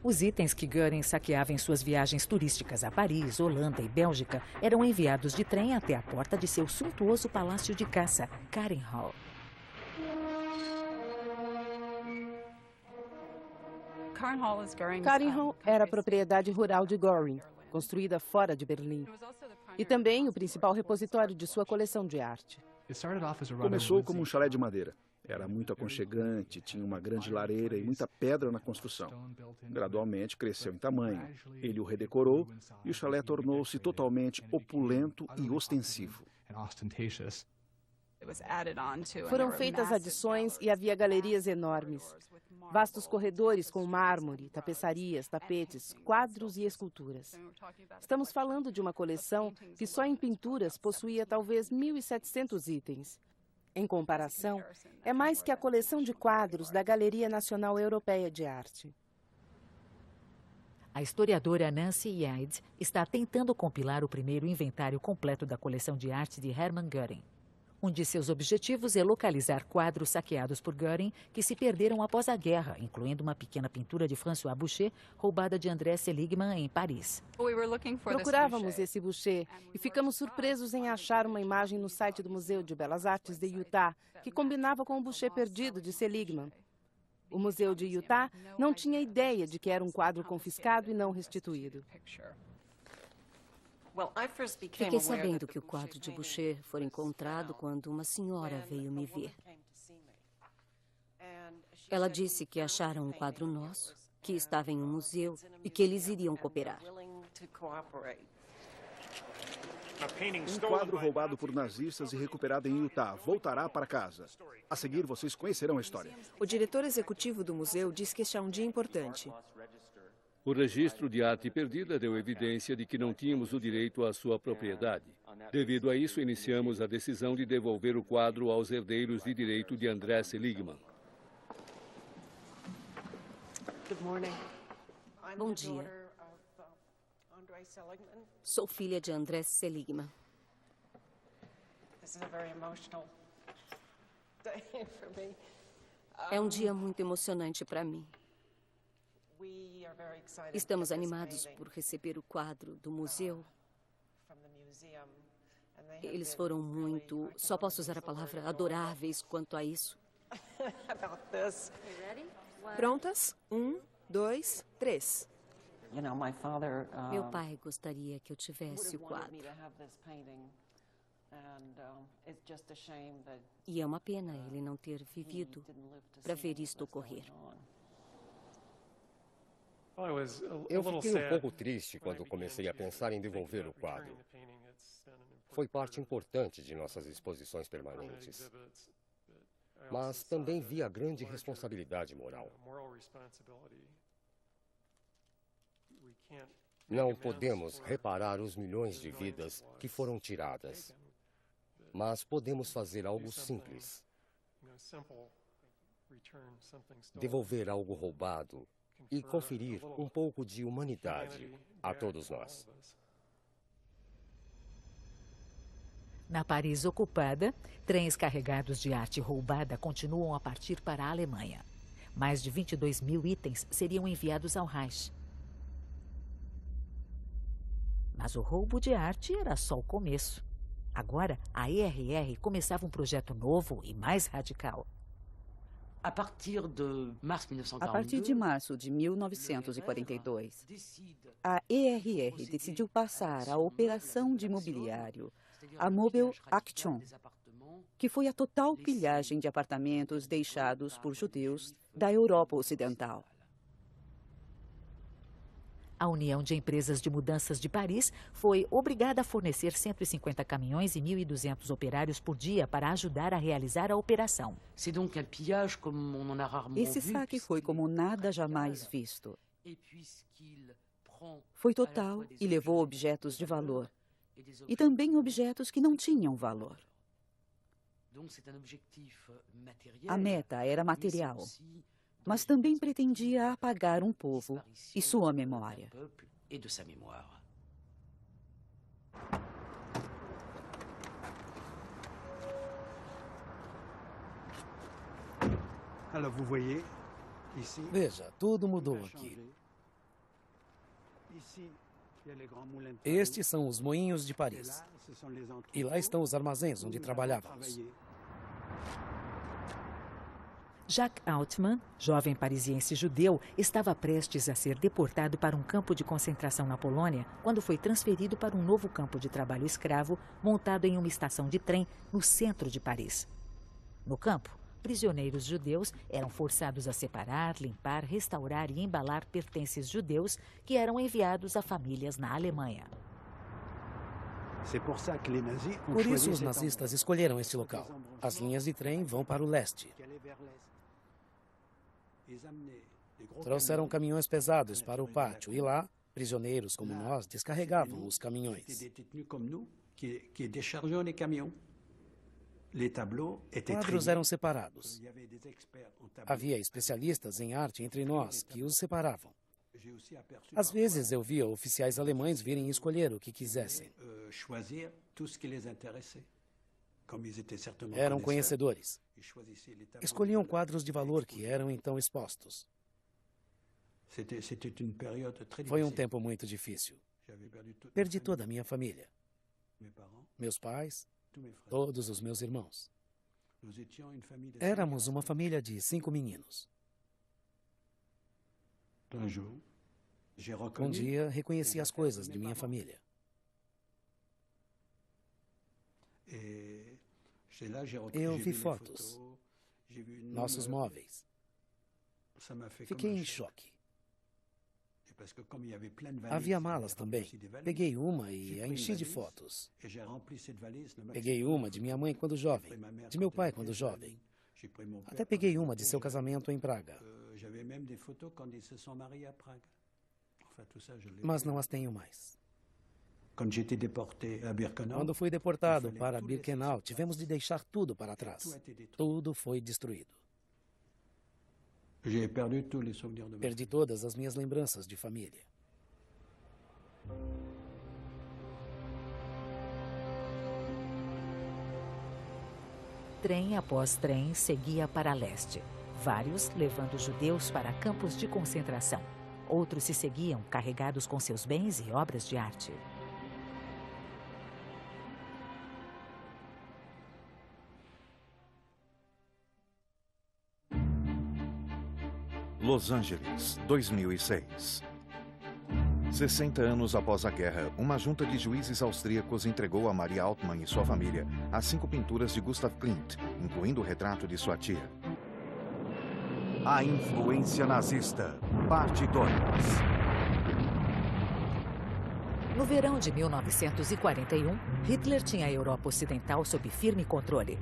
S2: Os itens que Göring saqueava em suas viagens turísticas a Paris, Holanda e Bélgica eram enviados de trem até a porta de seu suntuoso palácio de caça, Karenhall.
S11: Karenhall era a propriedade rural de Göring, construída fora de Berlim. E também o principal repositório de sua coleção de arte.
S3: Começou como um chalé de madeira. Era muito aconchegante, tinha uma grande lareira e muita pedra na construção. Gradualmente cresceu em tamanho. Ele o redecorou e o chalé tornou-se totalmente opulento e ostensivo.
S11: Foram feitas adições e havia galerias enormes. Vastos corredores com mármore, tapeçarias, tapetes, quadros e esculturas. Estamos falando de uma coleção que só em pinturas possuía talvez 1.700 itens. Em comparação, é mais que a coleção de quadros da Galeria Nacional Europeia de Arte.
S2: A historiadora Nancy Yeads está tentando compilar o primeiro inventário completo da coleção de arte de Hermann Göring. Um de seus objetivos é localizar quadros saqueados por Göring que se perderam após a guerra, incluindo uma pequena pintura de François Boucher, roubada de André Seligman em Paris.
S11: Procurávamos esse Boucher e ficamos surpresos em achar uma imagem no site do Museu de Belas Artes de Utah que combinava com o Boucher perdido de Seligman. O Museu de Utah não tinha ideia de que era um quadro confiscado e não restituído.
S12: Fiquei sabendo que o quadro de Boucher foi encontrado quando uma senhora veio me ver. Ela disse que acharam um quadro nosso, que estava em um museu e que eles iriam cooperar.
S3: Um quadro roubado por nazistas e recuperado em Utah voltará para casa. A seguir, vocês conhecerão a história.
S14: O diretor executivo do museu diz que este é um dia importante.
S6: O registro de arte perdida deu evidência de que não tínhamos o direito à sua propriedade. Devido a isso, iniciamos a decisão de devolver o quadro aos herdeiros de direito de André Seligman.
S12: Bom dia. Sou filha de André Seligman. É um dia muito emocionante para mim. Estamos animados por receber o quadro do museu. Eles foram muito, só posso usar a palavra, adoráveis quanto a isso.
S14: Prontas? 1, 2, 3.
S12: Meu pai gostaria que eu tivesse o quadro. E é uma pena ele não ter vivido para ver isto ocorrer.
S7: Eu fiquei um pouco triste quando comecei a pensar em devolver o quadro. Foi parte importante de nossas exposições permanentes. Mas também vi a grande responsabilidade moral. Não podemos reparar os milhões de vidas que foram tiradas, mas podemos fazer algo simples. Devolver algo roubado e conferir um pouco de humanidade a todos nós.
S2: Na Paris ocupada, trens carregados de arte roubada continuam a partir para a Alemanha. Mais de 22 mil itens seriam enviados ao Reich. Mas o roubo de arte era só o começo. Agora, a ERR começava um projeto novo e mais radical.
S8: A partir de março de 1942, a ERR decidiu passar a operação de mobiliário, a Mobile Action, que foi a total pilhagem de apartamentos deixados por judeus da Europa Ocidental.
S2: A União de Empresas de Mudanças de Paris foi obrigada a fornecer 150 caminhões e 1.200 operários por dia para ajudar a realizar a operação.
S8: Esse saque foi como nada jamais visto. Foi total e levou objetos de valor. E também objetos que não tinham valor. A meta era material, mas também pretendia apagar um povo e sua memória.
S10: Veja, tudo mudou aqui. Estes são os moinhos de Paris. E lá estão os armazéns onde trabalhávamos.
S2: Jacques Altman, jovem parisiense judeu, estava prestes a ser deportado para um campo de concentração na Polônia quando foi transferido para um novo campo de trabalho escravo montado em uma estação de trem no centro de Paris. No campo, prisioneiros judeus eram forçados a separar, limpar, restaurar e embalar pertences judeus que eram enviados a famílias na Alemanha.
S10: Por isso, os nazistas escolheram este local. As linhas de trem vão para o leste. Trouxeram caminhões pesados para o pátio e lá, prisioneiros como nós descarregavam os caminhões. Quadros eram separados. Havia especialistas em arte entre nós que os separavam. Às vezes eu via oficiais alemães virem escolher o que quisessem. Eram conhecedores. Escolhiam quadros de valor que eram então expostos. Foi um tempo muito difícil. Perdi toda a minha família. Meus pais, todos os meus irmãos. Éramos uma família de 5 meninos. Um dia, reconheci as coisas de minha família. Eu vi fotos, nossos móveis. Fiquei em choque. Havia malas também. Peguei uma e a enchi de fotos. Peguei uma de minha mãe quando jovem, de meu pai quando jovem. Até peguei uma de seu casamento em Praga. Mas não as tenho mais. Quando fui deportado para Birkenau, tivemos de deixar tudo para trás. Tudo foi destruído. Perdi todas as minhas lembranças de família.
S2: Trem após trem seguia para leste. Vários levando judeus para campos de concentração. Outros se seguiam carregados com seus bens e obras de arte.
S5: Los Angeles, 2006. 60 anos após a guerra, uma junta de juízes austríacos entregou a Maria Altman e sua família as 5 pinturas de Gustav Klimt, incluindo o retrato de sua tia. A influência nazista, parte 2.
S2: No verão de 1941, Hitler tinha a Europa Ocidental sob firme controle.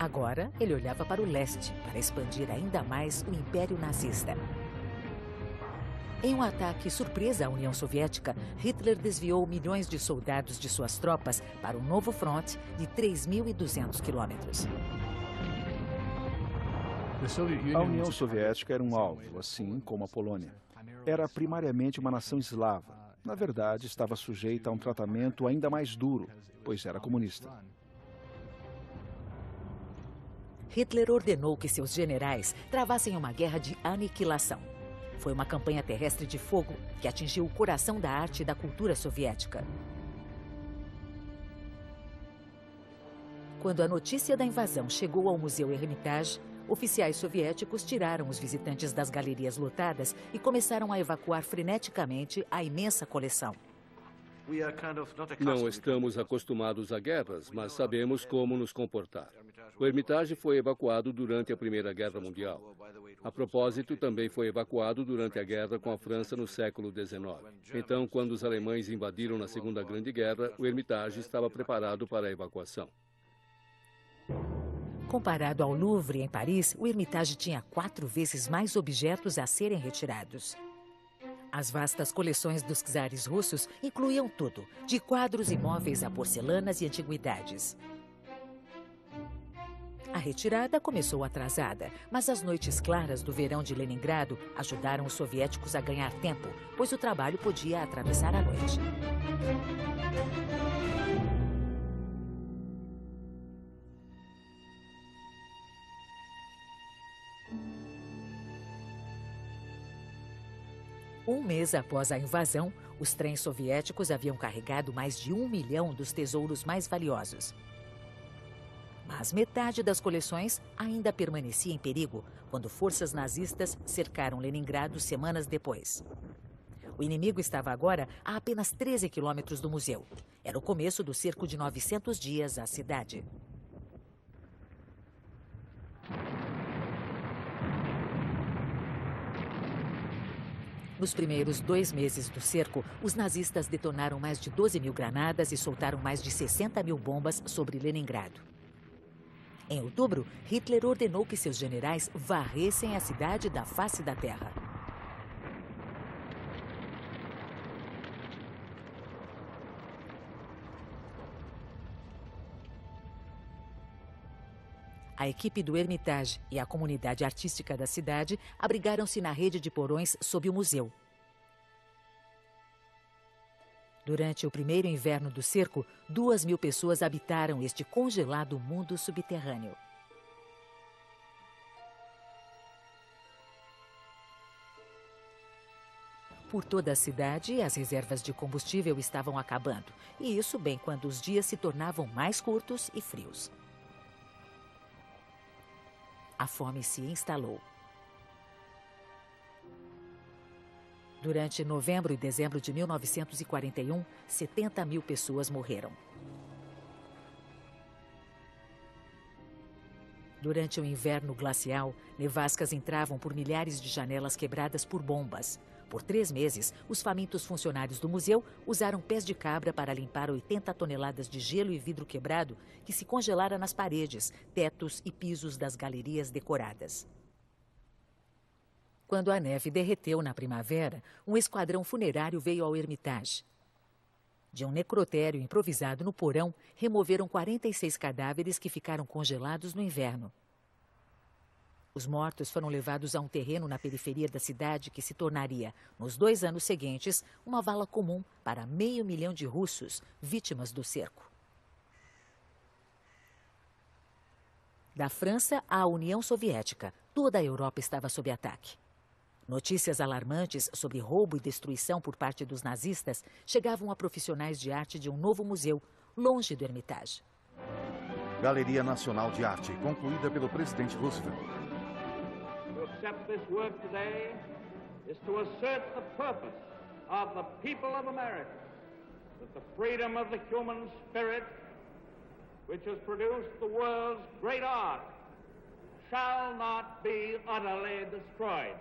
S2: Agora, ele olhava para o leste, para expandir ainda mais o Império Nazista. Em um ataque surpresa à União Soviética, Hitler desviou milhões de soldados de suas tropas para um novo fronte de 3.200 quilômetros.
S3: A União Soviética era um alvo, assim como a Polônia. Era primariamente uma nação eslava. Na verdade, estava sujeita a um tratamento ainda mais duro, pois era comunista.
S2: Hitler ordenou que seus generais travassem uma guerra de aniquilação. Foi uma campanha terrestre de fogo que atingiu o coração da arte e da cultura soviética. Quando a notícia da invasão chegou ao Museu Hermitage, oficiais soviéticos tiraram os visitantes das galerias lotadas e começaram a evacuar freneticamente a imensa coleção.
S6: Não estamos acostumados a guerras, mas sabemos como nos comportar. O Hermitage foi evacuado durante a Primeira Guerra Mundial. A propósito, também foi evacuado durante a guerra com a França no século XIX. Então, quando os alemães invadiram na Segunda Grande Guerra, o Hermitage estava preparado para a evacuação.
S2: Comparado ao Louvre, em Paris, o Hermitage tinha 4 vezes mais objetos a serem retirados. As vastas coleções dos czares russos incluíam tudo, de quadros e móveis a porcelanas e antiguidades. A retirada começou atrasada, mas as noites claras do verão de Leningrado ajudaram os soviéticos a ganhar tempo, pois o trabalho podia atravessar a noite. Um mês após a invasão, os trens soviéticos haviam carregado mais de 1 milhão dos tesouros mais valiosos. Mas metade das coleções ainda permanecia em perigo quando forças nazistas cercaram Leningrado semanas depois. O inimigo estava agora a apenas 13 quilômetros do museu. Era o começo do cerco de 900 dias à cidade. Nos primeiros 2 meses do cerco, os nazistas detonaram mais de 12 mil granadas e soltaram mais de 60 mil bombas sobre Leningrado. Em outubro, Hitler ordenou que seus generais varressem a cidade da face da terra. A equipe do Hermitage e a comunidade artística da cidade abrigaram-se na rede de porões sob o museu. Durante o primeiro inverno do cerco, 2.000 pessoas habitaram este congelado mundo subterrâneo. Por toda a cidade, as reservas de combustível estavam acabando, e isso bem quando os dias se tornavam mais curtos e frios. A fome se instalou. Durante novembro e dezembro de 1941, 70 mil pessoas morreram. Durante o inverno glacial, nevascas entravam por milhares de janelas quebradas por bombas. Por 3 meses, os famintos funcionários do museu usaram pés de cabra para limpar 80 toneladas de gelo e vidro quebrado que se congelara nas paredes, tetos e pisos das galerias decoradas. Quando a neve derreteu na primavera, um esquadrão funerário veio ao Hermitage. De um necrotério improvisado no porão, removeram 46 cadáveres que ficaram congelados no inverno. Os mortos foram levados a um terreno na periferia da cidade que se tornaria, nos 2 anos seguintes, uma vala comum para 500 mil de russos, vítimas do cerco. Da França à União Soviética, toda a Europa estava sob ataque. Notícias alarmantes sobre roubo e destruição por parte dos nazistas chegavam a profissionais de arte de um novo museu, longe do Hermitage.
S5: Galeria Nacional de Arte, concluída pelo presidente Roosevelt.
S15: To accept this work today is to assert the purpose of the people of America, that the freedom of the human spirit, which has produced the world's great art, shall not be utterly destroyed.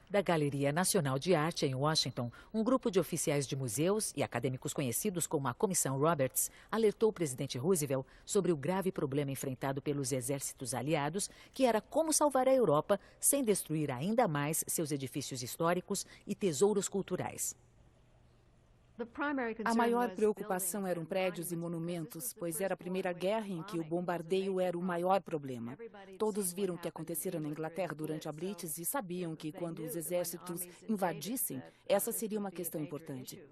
S2: Da Galeria Nacional de Arte, em Washington, um grupo de oficiais de museus e acadêmicos conhecidos como a Comissão Roberts alertou o presidente Roosevelt sobre o grave problema enfrentado pelos exércitos aliados, que era como salvar a Europa sem destruir ainda mais seus edifícios históricos e tesouros culturais.
S11: A maior preocupação eram prédios e monumentos, pois era a Primeira Guerra em que o bombardeio era o maior problema. Todos viram o que acontecera na Inglaterra durante a Blitz e sabiam que, quando os exércitos invadissem, essa seria uma questão importante.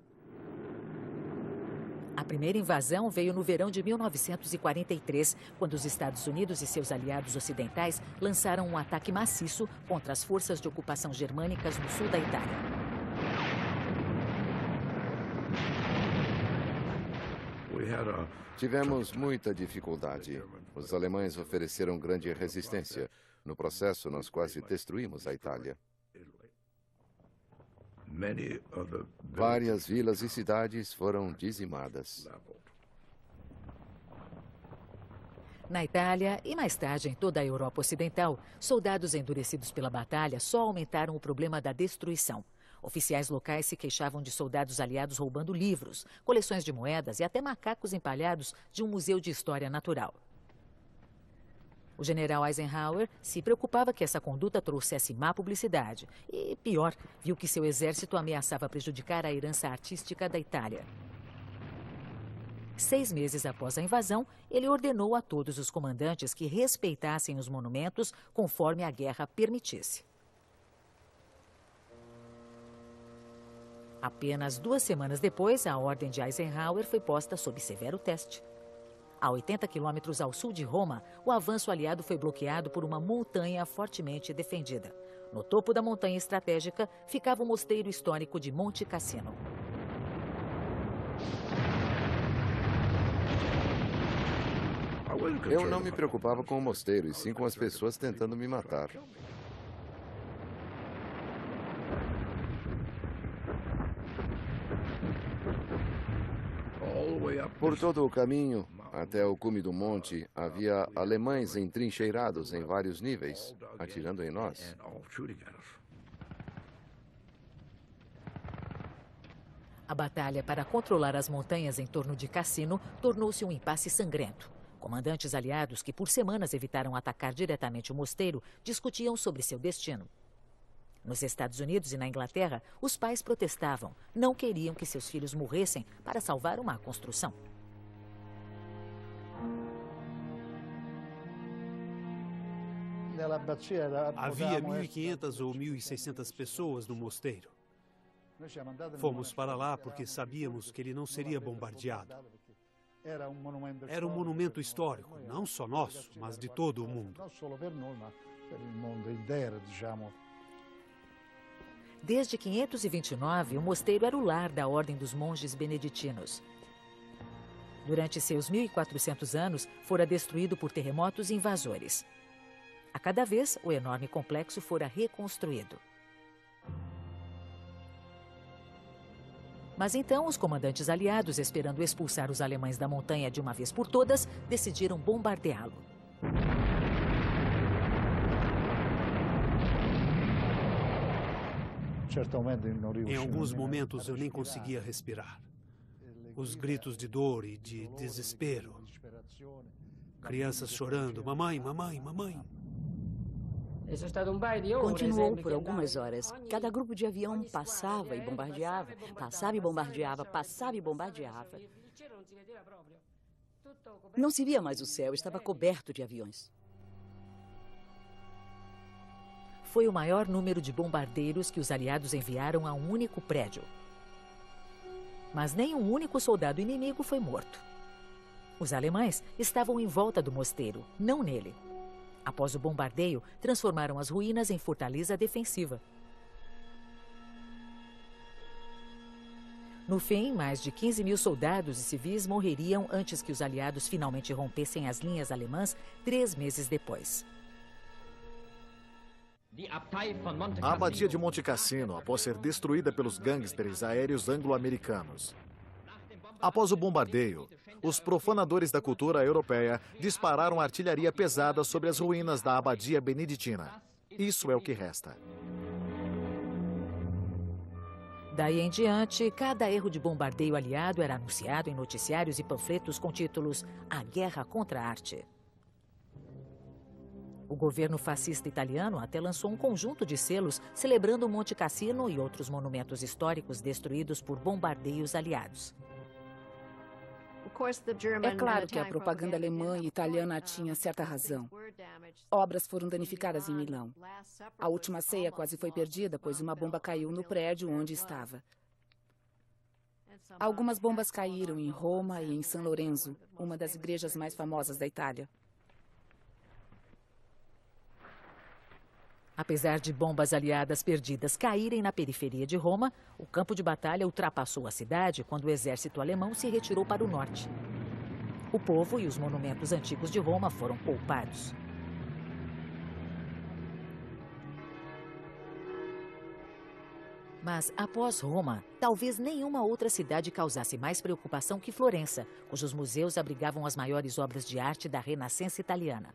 S2: A primeira invasão veio no verão de 1943, quando os Estados Unidos e seus aliados ocidentais lançaram um ataque maciço contra as forças de ocupação germânicas no sul da Itália.
S16: Tivemos muita dificuldade. Os alemães ofereceram grande resistência. No processo, nós quase destruímos a Itália. Várias vilas e cidades foram dizimadas.
S2: Na Itália e mais tarde em toda a Europa Ocidental, soldados endurecidos pela batalha só aumentaram o problema da destruição. Oficiais locais se queixavam de soldados aliados roubando livros, coleções de moedas e até macacos empalhados de um museu de história natural. O general Eisenhower se preocupava que essa conduta trouxesse má publicidade e, pior, viu que seu exército ameaçava prejudicar a herança artística da Itália. 6 meses após a invasão, ele ordenou a todos os comandantes que respeitassem os monumentos conforme a guerra permitisse. Apenas 2 semanas depois, a ordem de Eisenhower foi posta sob severo teste. A 80 quilômetros ao sul de Roma, o avanço aliado foi bloqueado por uma montanha fortemente defendida. No topo da montanha estratégica ficava o mosteiro histórico de Monte Cassino.
S16: Eu não me preocupava com o mosteiro, e sim com as pessoas tentando me matar. Por todo o caminho, até o cume do monte, havia alemães entrincheirados em vários níveis, atirando em nós.
S2: A batalha para controlar as montanhas em torno de Cassino tornou-se um impasse sangrento. Comandantes aliados que por semanas evitaram atacar diretamente o mosteiro discutiam sobre seu destino. Nos Estados Unidos e na Inglaterra, os pais protestavam, não queriam que seus filhos morressem para salvar uma construção.
S17: Havia 1.500 ou 1.600 pessoas no mosteiro. Fomos para lá porque sabíamos que ele não seria bombardeado. Era um monumento histórico, não só nosso, mas de todo o mundo.
S2: Desde 529, o mosteiro era o lar da Ordem dos Monges Beneditinos. Durante seus 1.400 anos, fora destruído por terremotos e invasores. A cada vez, o enorme complexo fora reconstruído. Mas então, os comandantes aliados, esperando expulsar os alemães da montanha de uma vez por todas, decidiram bombardeá-lo.
S17: Em alguns momentos eu nem conseguia respirar. Os gritos de dor e de desespero. Crianças chorando, mamãe, mamãe, mamãe.
S4: Continuou por algumas horas. Cada grupo de avião passava e bombardeava, passava e bombardeava, passava e bombardeava. Não se via mais o céu, estava coberto de aviões.
S2: Foi o maior número de bombardeiros que os aliados enviaram a um único prédio. Mas nem um único soldado inimigo foi morto. Os alemães estavam em volta do mosteiro, não nele. Após o bombardeio, transformaram as ruínas em fortaleza defensiva. No fim, mais de 15.000 soldados e civis morreriam antes que os aliados finalmente rompessem as linhas alemãs 3 meses depois.
S1: A abadia de Monte Cassino, após ser destruída pelos gangsters aéreos anglo-americanos. Após o bombardeio, os profanadores da cultura europeia dispararam artilharia pesada sobre as ruínas da abadia beneditina. Isso é o que resta.
S2: Daí em diante, cada erro de bombardeio aliado era anunciado em noticiários e panfletos com títulos A Guerra contra a Arte. O governo fascista italiano até lançou um conjunto de selos celebrando o Monte Cassino e outros monumentos históricos destruídos por bombardeios aliados.
S11: É claro que a propaganda alemã e italiana tinha certa razão. Obras foram danificadas em Milão. A última ceia quase foi perdida, pois uma bomba caiu no prédio onde estava. Algumas bombas caíram em Roma e em San Lorenzo, uma das igrejas mais famosas da Itália.
S2: Apesar de bombas aliadas perdidas caírem na periferia de Roma, o campo de batalha ultrapassou a cidade quando o exército alemão se retirou para o norte. O povo e os monumentos antigos de Roma foram poupados. Mas, após Roma, talvez nenhuma outra cidade causasse mais preocupação que Florença, cujos museus abrigavam as maiores obras de arte da Renascença italiana.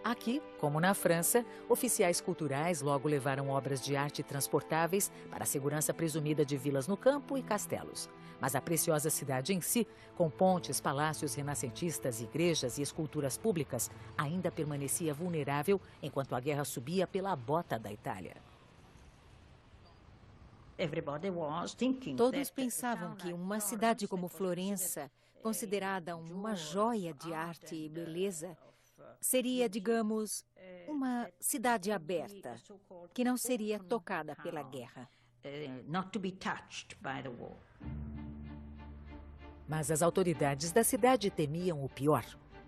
S2: Aqui, como na França, oficiais culturais logo levaram obras de arte transportáveis para a segurança presumida de vilas no campo e castelos. Mas a preciosa cidade em si, com pontes, palácios renascentistas, igrejas e esculturas públicas, ainda permanecia vulnerável enquanto a guerra subia pela bota da Itália.
S18: Todos pensavam que uma cidade como Florença, considerada uma joia de arte e beleza, seria, digamos, uma cidade aberta, que não seria tocada pela guerra.
S2: Mas as autoridades da cidade temiam o pior.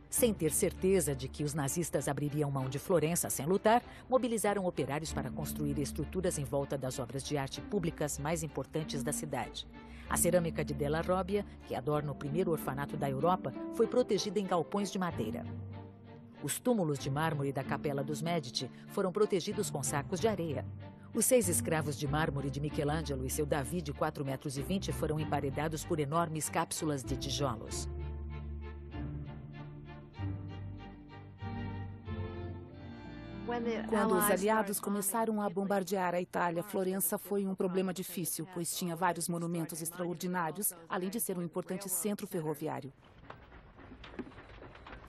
S2: Sem ter certeza de que os nazistas abririam mão de Florença sem lutar, mobilizaram operários para construir estruturas em volta das obras de arte públicas mais importantes da cidade. A cerâmica de Della Robbia, que adorna o primeiro orfanato da Europa, foi protegida em galpões de madeira. Os túmulos de mármore da Capela dos Medici foram protegidos com sacos de areia. Os 6 escravos de mármore de Michelangelo e seu Davi de 4,20 metros foram emparedados por enormes cápsulas de tijolos.
S11: Quando os aliados começaram a bombardear a Itália, Florença foi um problema difícil, pois tinha vários monumentos extraordinários, além de ser um importante centro ferroviário.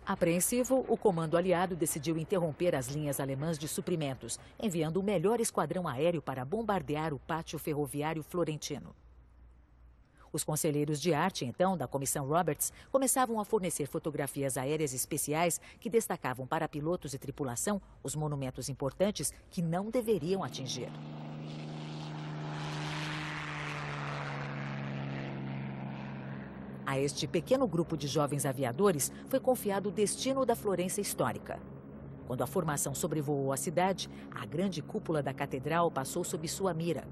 S2: Apreensivo, o comando aliado decidiu interromper as linhas alemãs de suprimentos, enviando o melhor esquadrão aéreo para bombardear o pátio ferroviário florentino. Os conselheiros de arte, então, da Comissão Roberts, começavam a fornecer fotografias aéreas especiais que destacavam para pilotos e tripulação os monumentos importantes que não deveriam atingir. A este pequeno grupo de jovens aviadores foi confiado o destino da Florença histórica. Quando a formação sobrevoou a cidade, a grande cúpula da catedral passou sob sua mira.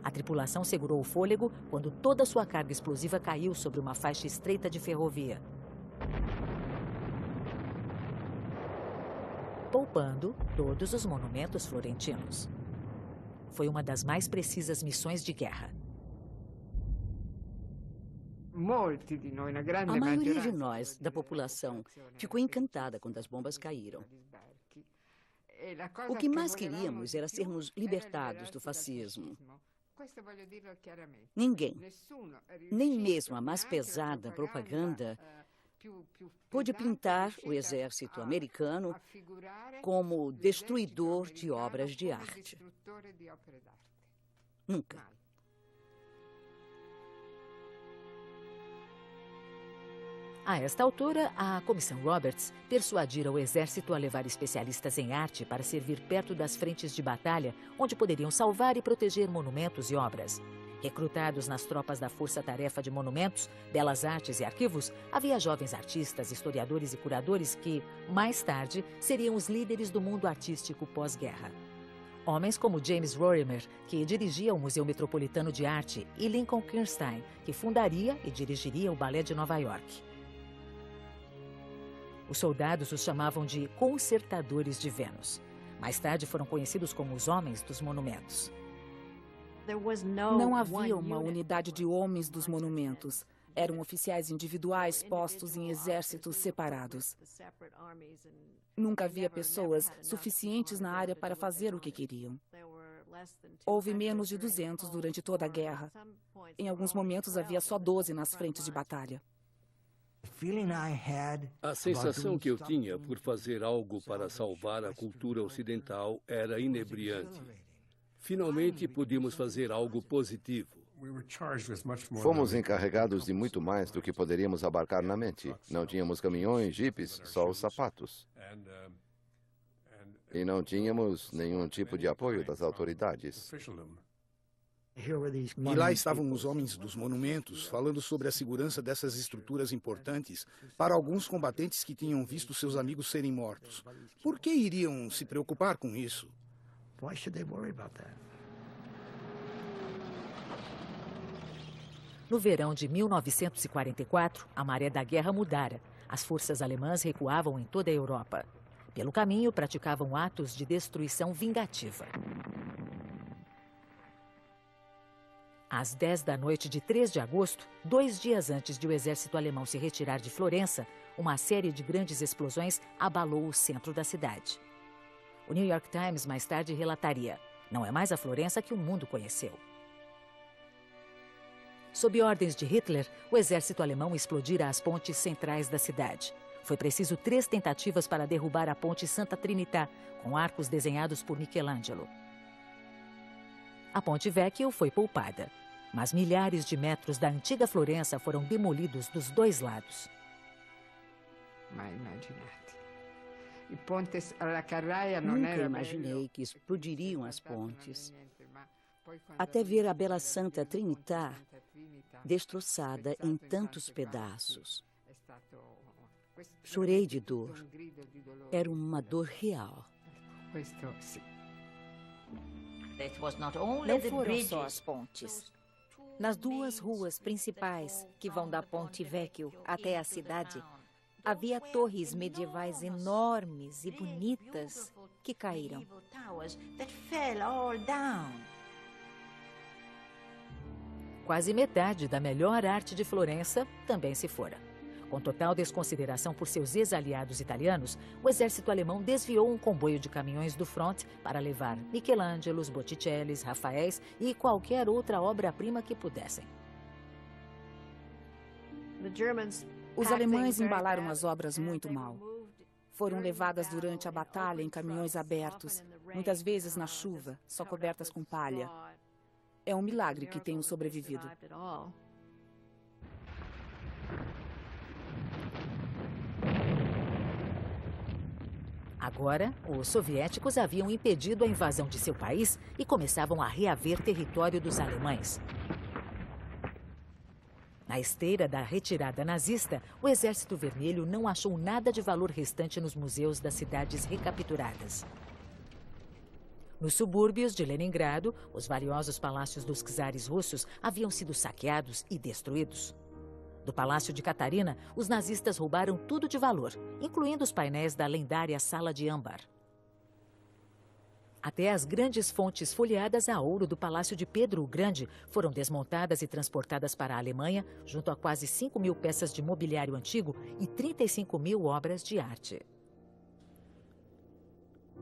S2: A tripulação segurou o fôlego quando toda sua carga explosiva caiu sobre uma faixa estreita de ferrovia, poupando todos os monumentos florentinos. Foi uma das mais precisas missões de guerra.
S19: A maioria de nós, da população, ficou encantada quando as bombas caíram. O que mais queríamos era sermos libertados do fascismo. Ninguém, nem mesmo a mais pesada propaganda, pôde pintar o exército americano como destruidor de obras de arte. Nunca.
S2: A esta altura, a Comissão Roberts persuadira o exército a levar especialistas em arte para servir perto das frentes de batalha, onde poderiam salvar e proteger monumentos e obras. Recrutados nas tropas da Força Tarefa de Monumentos, Belas Artes e Arquivos, havia jovens artistas, historiadores e curadores que, mais tarde, seriam os líderes do mundo artístico pós-guerra. Homens como James Rorimer, que dirigia o Museu Metropolitano de Arte, e Lincoln Kirstein, que fundaria e dirigiria o Balé de Nova York. Os soldados os chamavam de consertadores de Vênus. Mais tarde foram conhecidos como os Homens dos Monumentos.
S11: Não havia uma unidade de homens dos monumentos. Eram oficiais individuais postos em exércitos separados. Nunca havia pessoas suficientes na área para fazer o que queriam. Houve menos de 200 durante toda a guerra. Em alguns momentos havia só 12 nas frentes de batalha.
S6: A sensação que eu tinha por fazer algo para salvar a cultura ocidental era inebriante. Finalmente podíamos fazer algo positivo.
S16: Fomos encarregados de muito mais do que poderíamos abarcar na mente. Não tínhamos caminhões, jipes, só os sapatos. E não tínhamos nenhum tipo de apoio das autoridades.
S9: E lá estavam os homens dos monumentos, falando sobre a segurança dessas estruturas importantes para alguns combatentes que tinham visto seus amigos serem mortos. Por que iriam se preocupar com isso?
S2: No verão de 1944, a maré da guerra mudara. As forças alemãs recuavam em toda a Europa. Pelo caminho, praticavam atos de destruição vingativa. Às 10 da noite de 3 de agosto, 2 dias antes de o exército alemão se retirar de Florença, uma série de grandes explosões abalou o centro da cidade. O New York Times mais tarde relataria: não é mais a Florença que o mundo conheceu. Sob ordens de Hitler, o exército alemão explodira as pontes centrais da cidade. Foi preciso 3 tentativas para derrubar a ponte Santa Trinità, com arcos desenhados por Michelangelo. A ponte Vecchio foi poupada, mas milhares de metros da antiga Florença foram demolidos dos 2 lados.
S19: Nunca imaginei que explodiriam as pontes, até ver a bela Santa Trinità destroçada em tantos pedaços. Chorei de dor. Era uma dor real.
S18: Não foram só as pontes. Nas 2 ruas principais que vão da Ponte Vecchio até a cidade, havia torres medievais enormes e bonitas que caíram.
S2: Quase metade da melhor arte de Florença também se fora. Com total desconsideração por seus ex-aliados italianos, o exército alemão desviou um comboio de caminhões do front para levar Michelangelos, Botticellis, Rafaéis e qualquer outra obra-prima que pudessem.
S11: Os alemães embalaram as obras muito mal. Foram levadas durante a batalha em caminhões abertos, muitas vezes na chuva, só cobertas com palha. É um milagre que tenham sobrevivido.
S2: Agora, os soviéticos haviam impedido a invasão de seu país e começavam a reaver território dos alemães. Na esteira da retirada nazista, o Exército Vermelho não achou nada de valor restante nos museus das cidades recapturadas. Nos subúrbios de Leningrado, os valiosos palácios dos czares russos haviam sido saqueados e destruídos. Do Palácio de Catarina, os nazistas roubaram tudo de valor, incluindo os painéis da lendária Sala de Âmbar. Até as grandes fontes folheadas a ouro do Palácio de Pedro o Grande foram desmontadas e transportadas para a Alemanha, junto a quase 5.000 peças de mobiliário antigo e 35.000 obras de arte.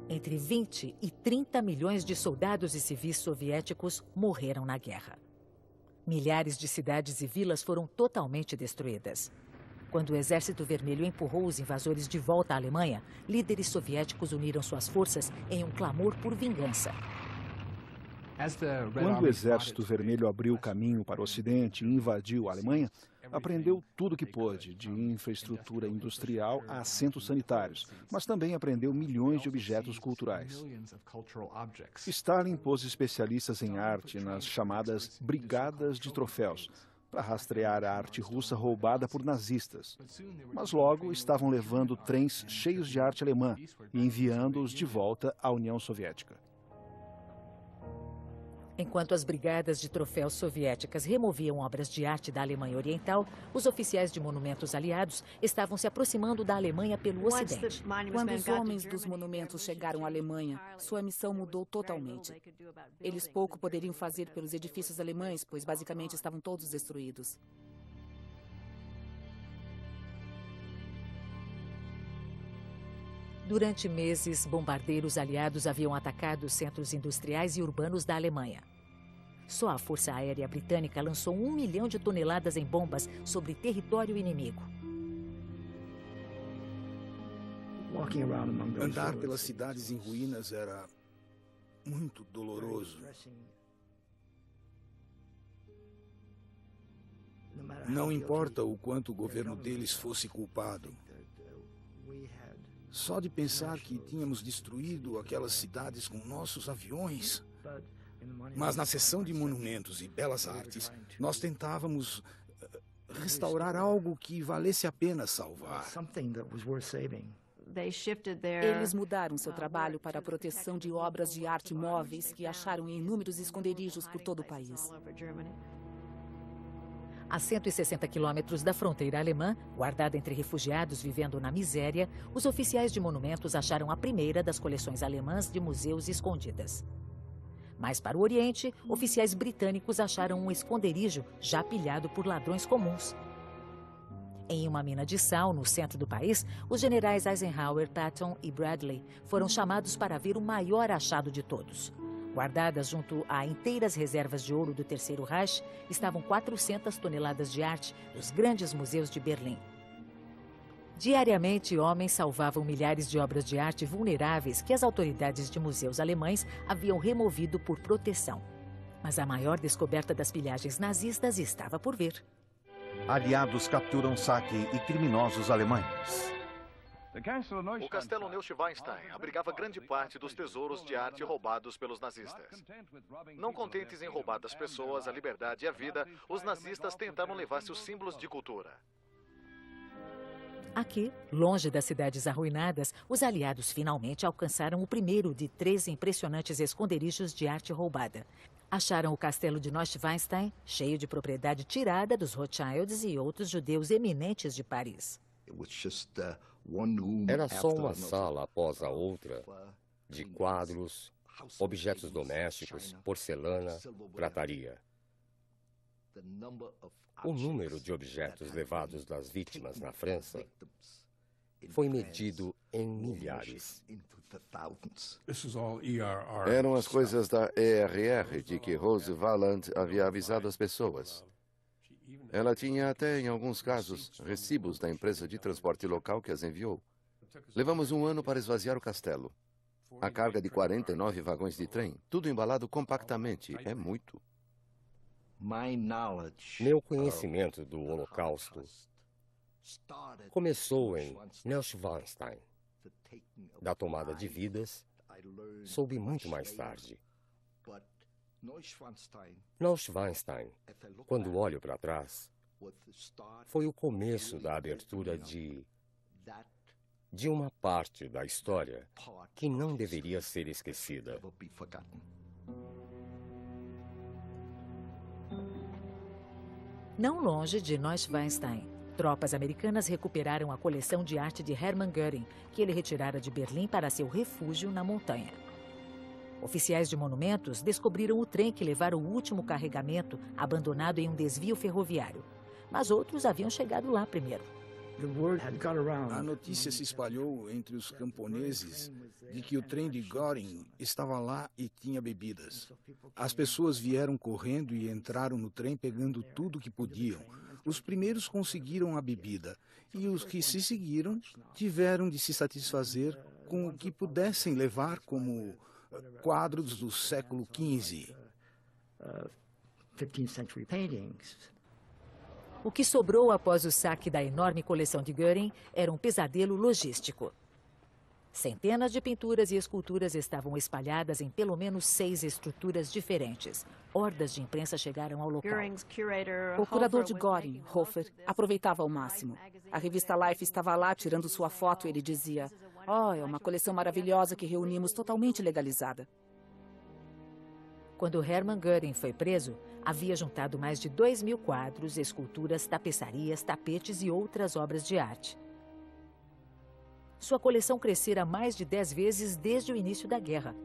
S2: Entre 20 e 30 milhões de soldados e civis soviéticos morreram na guerra. Milhares de cidades e vilas foram totalmente destruídas. Quando o Exército Vermelho empurrou os invasores de volta à Alemanha, líderes soviéticos uniram suas forças em um clamor por vingança.
S3: Quando o Exército Vermelho abriu o caminho para o Ocidente e invadiu a Alemanha, aprendeu tudo o que pôde, de infraestrutura industrial a assentos sanitários, mas também aprendeu milhões de objetos culturais. Stalin pôs especialistas em arte nas chamadas Brigadas de Troféus, para rastrear a arte russa roubada por nazistas. Mas logo estavam levando trens cheios de arte alemã e enviando-os de volta à União Soviética.
S2: Enquanto as brigadas de troféus soviéticas removiam obras de arte da Alemanha Oriental, os oficiais de monumentos aliados estavam se aproximando da Alemanha pelo Ocidente.
S11: Quando os homens dos monumentos chegaram à Alemanha, sua missão mudou totalmente. Eles pouco poderiam fazer pelos edifícios alemães, pois basicamente estavam todos destruídos.
S2: Durante meses, bombardeiros aliados haviam atacado os centros industriais e urbanos da Alemanha. Só a Força Aérea Britânica lançou 1 milhão de toneladas em bombas sobre território inimigo.
S9: Andar pelas cidades em ruínas era muito doloroso. Não importa o quanto o governo deles fosse culpado. Só de pensar que tínhamos destruído aquelas cidades com nossos aviões. Mas na seção de monumentos e belas artes, nós tentávamos restaurar algo que valesse a pena salvar.
S11: Eles mudaram seu trabalho para a proteção de obras de arte móveis que acharam em inúmeros esconderijos por todo o país.
S2: A 160 quilômetros da fronteira alemã, guardada entre refugiados vivendo na miséria, os oficiais de monumentos acharam a primeira das coleções alemãs de museus escondidas. Mais para o Oriente, oficiais britânicos acharam um esconderijo já pilhado por ladrões comuns. Em uma mina de sal no centro do país, os generais Eisenhower, Patton e Bradley foram chamados para ver o maior achado de todos. Guardadas junto a inteiras reservas de ouro do Terceiro Reich, estavam 400 toneladas de arte dos grandes museus de Berlim. Diariamente, homens salvavam milhares de obras de arte vulneráveis que as autoridades de museus alemães haviam removido por proteção. Mas a maior descoberta das pilhagens nazistas estava por vir.
S5: Aliados capturam saque e criminosos alemães.
S1: O castelo Neuschwanstein abrigava grande parte dos tesouros de arte roubados pelos nazistas. Não contentes em roubar das pessoas a liberdade e a vida, os nazistas tentaram levar seus símbolos de cultura.
S2: Aqui, longe das cidades arruinadas, os aliados finalmente alcançaram o primeiro de 3 impressionantes esconderijos de arte roubada. Acharam o castelo de Neuschwanstein, cheio de propriedade tirada dos Rothschilds e outros judeus eminentes de Paris.
S7: Era só uma sala após a outra, de quadros, objetos domésticos, porcelana, prataria. O número de objetos levados das vítimas na França foi medido em milhares.
S16: Eram as coisas da ERR de que Rose Valland havia avisado as pessoas. Ela tinha até, em alguns casos, recibos da empresa de transporte local que as enviou. Levamos 1 ano para esvaziar o castelo. A carga de 49 vagões de trem, tudo embalado compactamente, é muito.
S7: Meu conhecimento do Holocausto começou em Neuschwanstein. Da tomada de vidas, soube muito mais tarde. Neuschwanstein, quando olho para trás, foi o começo da abertura de uma parte da história que não deveria ser esquecida.
S2: Não longe de Neuschwanstein, tropas americanas recuperaram a coleção de arte de Hermann Göring, que ele retirara de Berlim para seu refúgio na montanha. Oficiais de monumentos descobriram o trem que levara o último carregamento abandonado em um desvio ferroviário. Mas outros haviam chegado lá primeiro.
S9: A notícia se espalhou entre os camponeses de que o trem de Göring estava lá e tinha bebidas. As pessoas vieram correndo e entraram no trem pegando tudo que podiam. Os primeiros conseguiram a bebida e os que se seguiram tiveram de se satisfazer com o que pudessem levar como quadros do século XV.
S2: O que sobrou após o saque da enorme coleção de Göring era um pesadelo logístico. Centenas de pinturas e esculturas estavam espalhadas em pelo menos 6 estruturas diferentes. Hordas de imprensa chegaram ao local.
S11: O curador de Göring, Hofer, aproveitava ao máximo. A revista Life estava lá tirando sua foto e ele dizia: "Oh, é uma coleção maravilhosa que reunimos totalmente legalizada."
S2: Quando Hermann Göring foi preso, havia juntado mais de 2.000 quadros, esculturas, tapeçarias, tapetes e outras obras de arte. Sua coleção crescera mais de 10 vezes desde o início da guerra.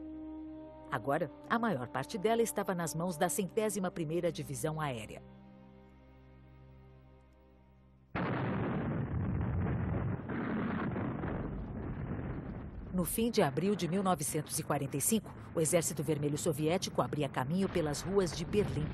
S2: Agora, a maior parte dela estava nas mãos da 101ª Divisão Aérea. No fim de abril de 1945, o Exército Vermelho Soviético abria caminho pelas ruas de Berlim.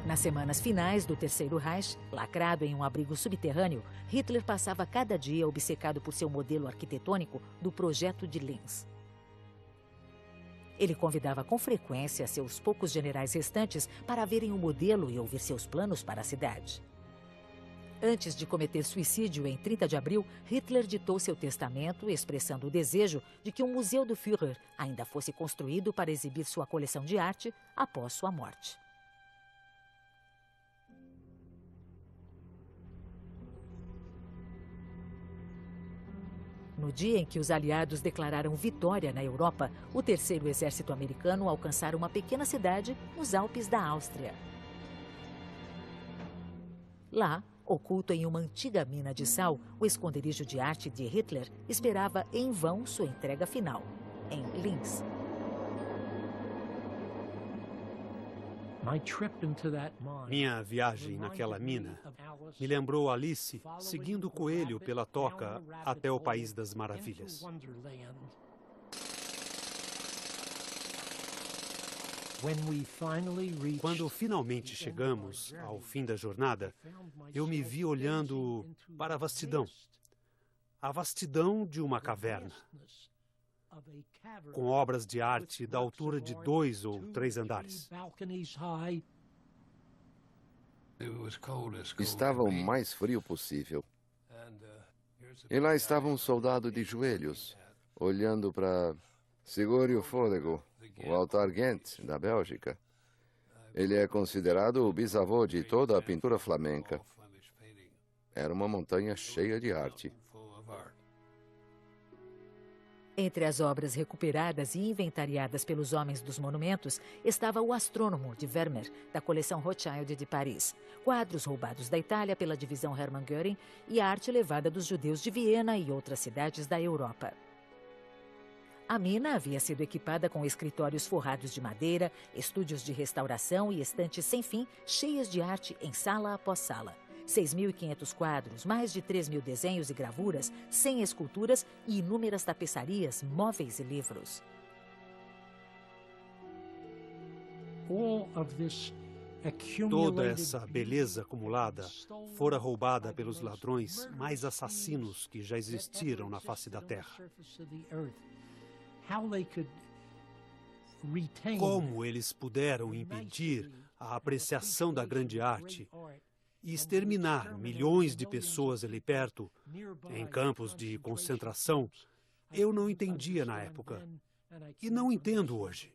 S2: Nas semanas finais do Terceiro Reich, lacrado em um abrigo subterrâneo, Hitler passava cada dia obcecado por seu modelo arquitetônico do Projeto de Linz. Ele convidava com frequência seus poucos generais restantes para verem o modelo e ouvir seus planos para a cidade. Antes de cometer suicídio em 30 de abril, Hitler ditou seu testamento, expressando o desejo de que um museu do Führer ainda fosse construído para exibir sua coleção de arte após sua morte. No dia em que os aliados declararam vitória na Europa, o Terceiro Exército Americano alcançara uma pequena cidade nos Alpes da Áustria. Lá, oculto em uma antiga mina de sal, o esconderijo de arte de Hitler esperava em vão sua entrega final, em Linz.
S17: Minha viagem naquela mina me lembrou Alice seguindo o coelho pela toca até o País das Maravilhas. Quando finalmente chegamos ao fim da jornada, eu me vi olhando para a vastidão de uma caverna, com obras de arte da altura de 2 ou 3 andares.
S16: Estava o mais frio possível. E lá estava um soldado de joelhos, olhando para... Segure o fôlego, o altar Ghent, da Bélgica. Ele é considerado o bisavô de toda a pintura flamenca. Era uma montanha cheia de arte.
S2: Entre as obras recuperadas e inventariadas pelos homens dos monumentos estava o Astrônomo, de Vermeer, da coleção Rothschild de Paris, quadros roubados da Itália pela divisão Hermann Göring e a arte levada dos judeus de Viena e outras cidades da Europa. A mina havia sido equipada com escritórios forrados de madeira, estúdios de restauração e estantes sem fim, cheias de arte em sala após sala. 6.500 quadros, mais de 3.000 desenhos e gravuras, 100 esculturas e inúmeras tapeçarias, móveis e livros.
S17: Toda essa beleza acumulada fora roubada pelos ladrões mais assassinos que já existiram na face da Terra. Como eles puderam impedir a apreciação da grande arte e exterminar milhões de pessoas ali perto, em campos de concentração, eu não entendia na época e não entendo hoje.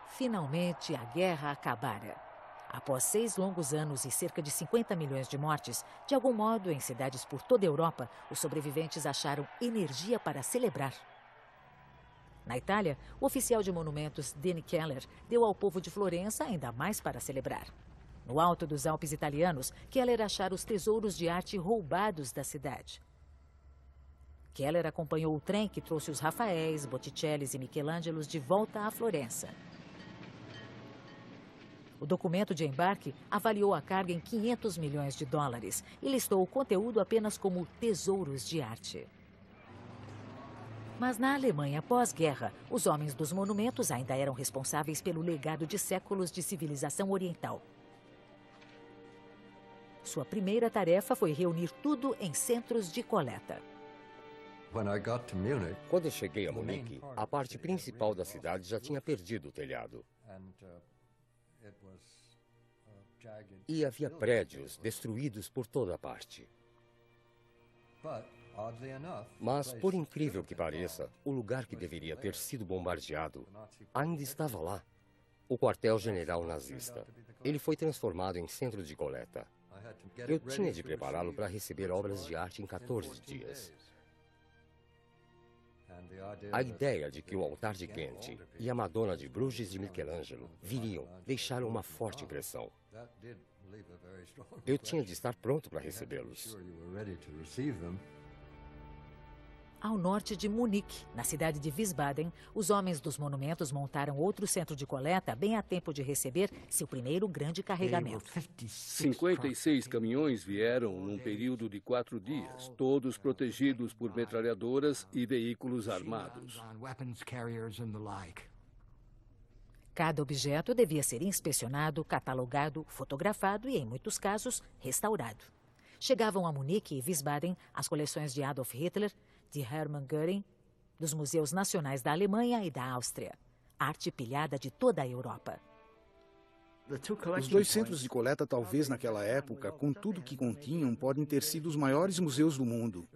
S2: Finalmente, a guerra acabara. Após 6 longos anos e cerca de 50 milhões de mortes, de algum modo, em cidades por toda a Europa, os sobreviventes acharam energia para celebrar. Na Itália, o oficial de monumentos Danny Keller deu ao povo de Florença ainda mais para celebrar. No alto dos Alpes italianos, Keller achara os tesouros de arte roubados da cidade. Keller acompanhou o trem que trouxe os Rafaéis, Botticellis e Michelangelos de volta a Florença. O documento de embarque avaliou a carga em $500 milhões e listou o conteúdo apenas como tesouros de arte. Mas na Alemanha pós-guerra, os homens dos monumentos ainda eram responsáveis pelo legado de séculos de civilização oriental. Sua primeira tarefa foi reunir tudo em centros de coleta.
S7: Quando eu cheguei a Munique, a parte principal da cidade já tinha perdido o telhado. E havia prédios destruídos por toda parte. Mas, por incrível que pareça, o lugar que deveria ter sido bombardeado ainda estava lá. O quartel-general nazista. Ele foi transformado em centro de coleta. Eu tinha de prepará-lo para receber obras de arte em 14 dias. A ideia de que o altar de Ghent e a Madonna de Bruges de Michelangelo viriam deixaram uma forte impressão. Eu tinha de estar pronto para recebê-los.
S2: Ao norte de Munique, na cidade de Wiesbaden, os homens dos monumentos montaram outro centro de coleta bem a tempo de receber seu primeiro grande carregamento.
S6: 56 caminhões vieram num período de 4 dias, todos protegidos por metralhadoras e veículos armados.
S2: Cada objeto devia ser inspecionado, catalogado, fotografado e, em muitos casos, restaurado. Chegavam a Munique e Wiesbaden as coleções de Adolf Hitler, de Hermann Göring, dos museus nacionais da Alemanha e da Áustria. Arte pilhada de toda a Europa.
S9: Os 2 centros de coleta, talvez naquela época, com tudo que continham, podem ter sido os maiores museus do mundo.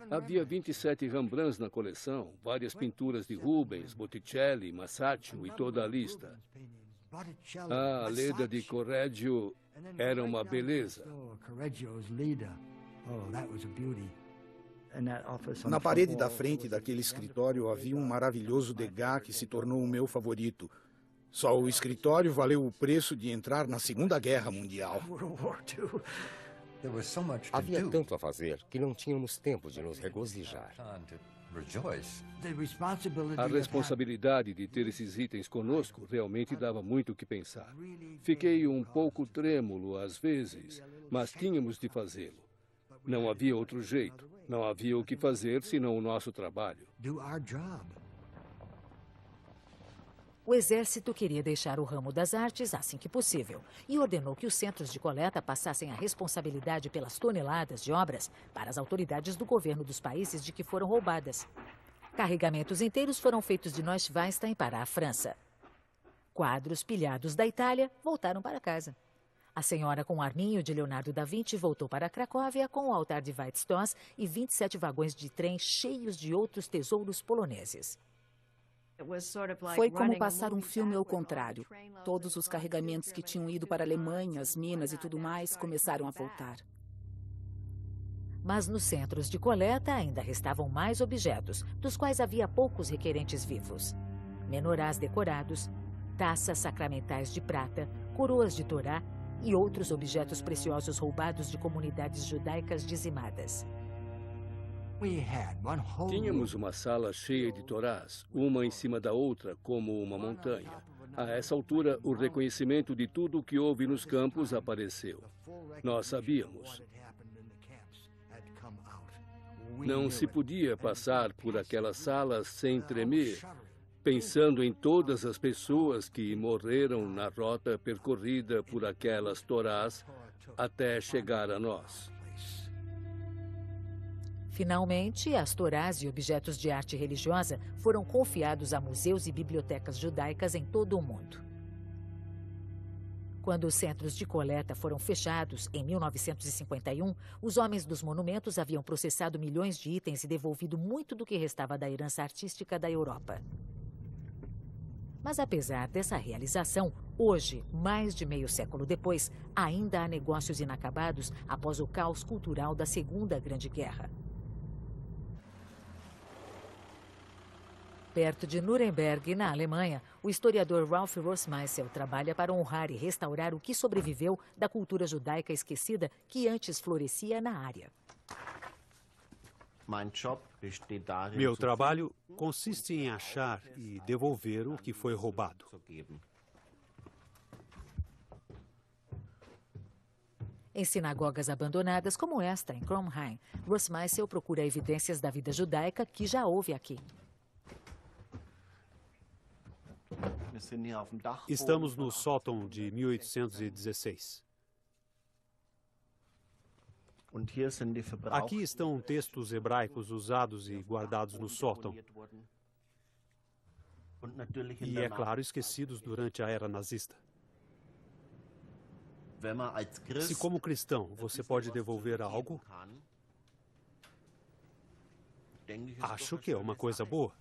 S6: Havia 27 Rembrandts na coleção, várias pinturas de Rubens, Botticelli, Masaccio e toda a lista. A Leda de Correggio era uma beleza.
S9: Na parede da frente daquele escritório havia um maravilhoso Degas que se tornou o meu favorito. Só o escritório valeu o preço de entrar na Segunda Guerra Mundial.
S7: Havia tanto a fazer que não tínhamos tempo de nos regozijar.
S6: A responsabilidade de ter esses itens conosco realmente dava muito o que pensar. Fiquei um pouco trêmulo às vezes, mas tínhamos de fazê-lo. Não havia outro jeito. Não havia o que fazer senão o nosso trabalho.
S2: O exército queria deixar o ramo das artes assim que possível e ordenou que os centros de coleta passassem a responsabilidade pelas toneladas de obras para as autoridades do governo dos países de que foram roubadas. Carregamentos inteiros foram feitos de Neuschwanstein para a França. Quadros pilhados da Itália voltaram para casa. A Senhora com o Arminho de Leonardo da Vinci voltou para Cracóvia com o altar de Weizstoss e 27 vagões de trem cheios de outros tesouros poloneses.
S8: Foi como passar um filme ao contrário. Todos os carregamentos que tinham ido para a Alemanha, as minas e tudo mais, começaram a voltar.
S2: Mas nos centros de coleta ainda restavam mais objetos, dos quais havia poucos requerentes vivos. Menorás decorados, taças sacramentais de prata, coroas de Torá e outros objetos preciosos roubados de comunidades judaicas dizimadas.
S6: Tínhamos uma sala cheia de torás, uma em cima da outra, como uma montanha. A essa altura, o reconhecimento de tudo o que houve nos campos apareceu. Nós sabíamos. Não se podia passar por aquela sala sem tremer, pensando em todas as pessoas que morreram na rota percorrida por aquelas torás até chegar a nós.
S2: Finalmente, as torás e objetos de arte religiosa foram confiados a museus e bibliotecas judaicas em todo o mundo. Quando os centros de coleta foram fechados, em 1951, os homens dos monumentos haviam processado milhões de itens e devolvido muito do que restava da herança artística da Europa. Mas apesar dessa realização, hoje, mais de meio século depois, ainda há negócios inacabados após o caos cultural da Segunda Grande Guerra. Perto de Nuremberg, na Alemanha, o historiador Ralph Rossmeisel trabalha para honrar e restaurar o que sobreviveu da cultura judaica esquecida que antes florescia na área.
S17: Meu trabalho consiste em achar e devolver o que foi roubado.
S2: Em sinagogas abandonadas como esta, em Kromheim, Rossmeisel procura evidências da vida judaica que já houve aqui.
S17: Estamos no sótão de 1816. Aqui estão textos hebraicos usados e guardados no sótão. E, é claro, esquecidos durante a era nazista. Se, como cristão, você pode devolver algo, acho que é uma coisa boa.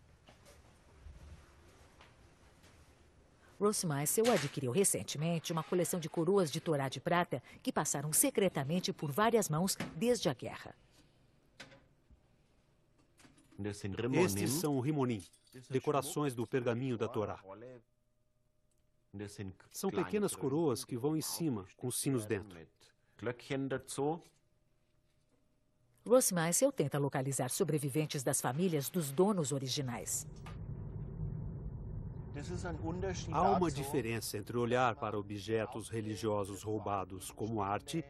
S2: Rossmeisel adquiriu recentemente uma coleção de coroas de Torá de prata que passaram secretamente por várias mãos desde a guerra.
S17: Estes são rimonim, decorações do pergaminho da Torá. São pequenas coroas que vão em cima, com sinos dentro.
S2: Rossmeisel tenta localizar sobreviventes das famílias dos donos originais.
S17: Há uma diferença entre olhar para objetos religiosos roubados como arte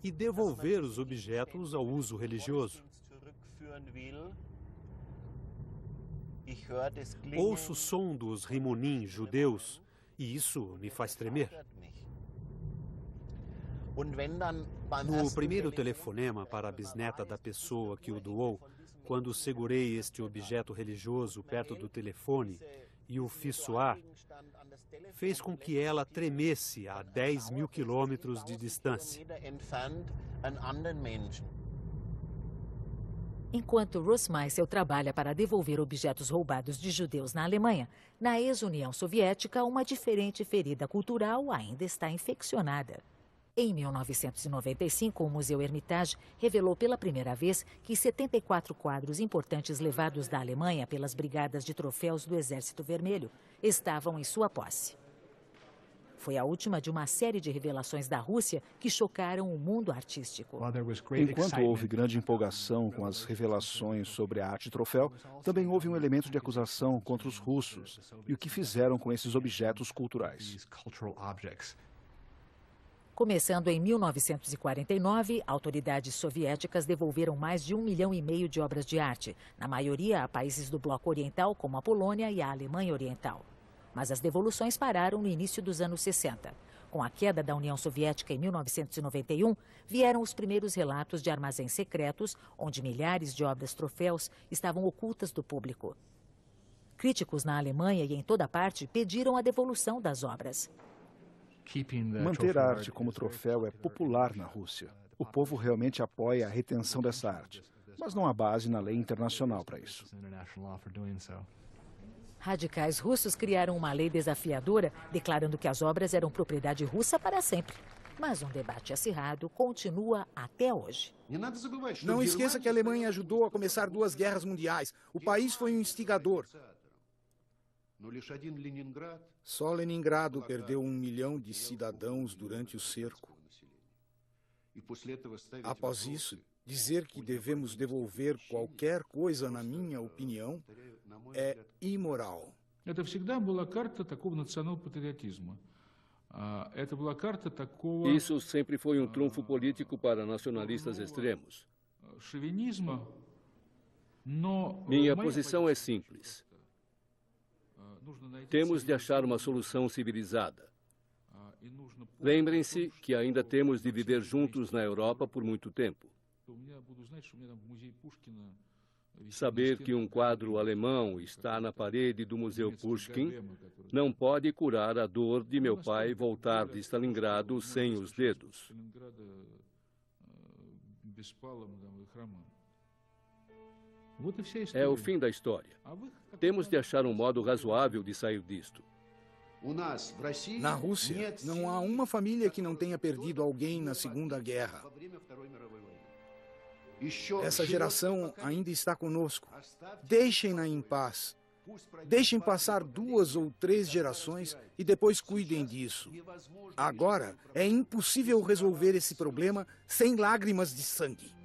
S17: e devolver os objetos ao uso religioso. Ouço o som dos rimonim judeus e isso me faz tremer. No primeiro telefonema para a bisneta da pessoa que o doou, quando segurei este objeto religioso perto do telefone e o fiz soar, fez com que ela tremesse a 10 mil quilômetros de distância.
S2: Enquanto Rossmeisel trabalha para devolver objetos roubados de judeus na Alemanha, na ex-União Soviética, uma diferente ferida cultural ainda está infeccionada. Em 1995, o Museu Hermitage revelou pela primeira vez que 74 quadros importantes levados da Alemanha pelas brigadas de troféus do Exército Vermelho estavam em sua posse. Foi a última de uma série de revelações da Rússia que chocaram o mundo artístico.
S3: Enquanto houve grande empolgação com as revelações sobre a arte troféu, também houve um elemento de acusação contra os russos e o que fizeram com esses objetos culturais.
S2: Começando em 1949, autoridades soviéticas devolveram mais de 1,5 milhão de obras de arte, na maioria a países do Bloco Oriental, como a Polônia e a Alemanha Oriental. Mas as devoluções pararam no início dos anos 60. Com a queda da União Soviética em 1991, vieram os primeiros relatos de armazéns secretos, onde milhares de obras troféus estavam ocultas do público. Críticos na Alemanha e em toda parte pediram a devolução das obras.
S3: Manter a arte como troféu é popular na Rússia. O povo realmente apoia a retenção dessa arte, mas não há base na lei internacional para isso.
S2: Radicais russos criaram uma lei desafiadora, declarando que as obras eram propriedade russa para sempre. Mas um debate acirrado continua até hoje.
S9: Não esqueça que a Alemanha ajudou a começar 2 guerras mundiais. O país foi um instigador. Só Leningrado perdeu 1 milhão de cidadãos durante o cerco. Após isso, dizer que devemos devolver qualquer coisa, na minha opinião, é imoral.
S6: Isso sempre foi um trunfo político para nacionalistas extremos. Minha posição é simples. Temos de achar uma solução civilizada. Lembrem-se que ainda temos de viver juntos na Europa por muito tempo. Saber que um quadro alemão está na parede do Museu Pushkin não pode curar a dor de meu pai voltar de Stalingrado sem os dedos. É o fim da história. Temos de achar um modo razoável de sair disto.
S9: Na Rússia, não há uma família que não tenha perdido alguém na Segunda Guerra. Essa geração ainda está conosco. Deixem-na em paz. Deixem passar 2 ou 3 gerações e depois cuidem disso. Agora, é impossível resolver esse problema sem lágrimas de sangue.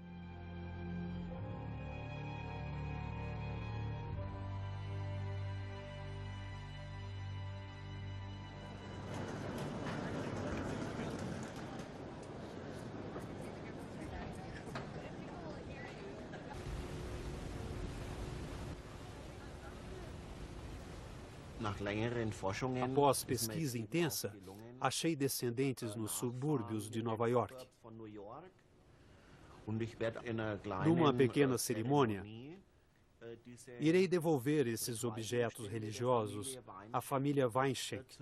S17: Após pesquisa intensa, achei descendentes nos subúrbios de Nova York. Numa pequena cerimônia, irei devolver esses objetos religiosos à família Weinschenk.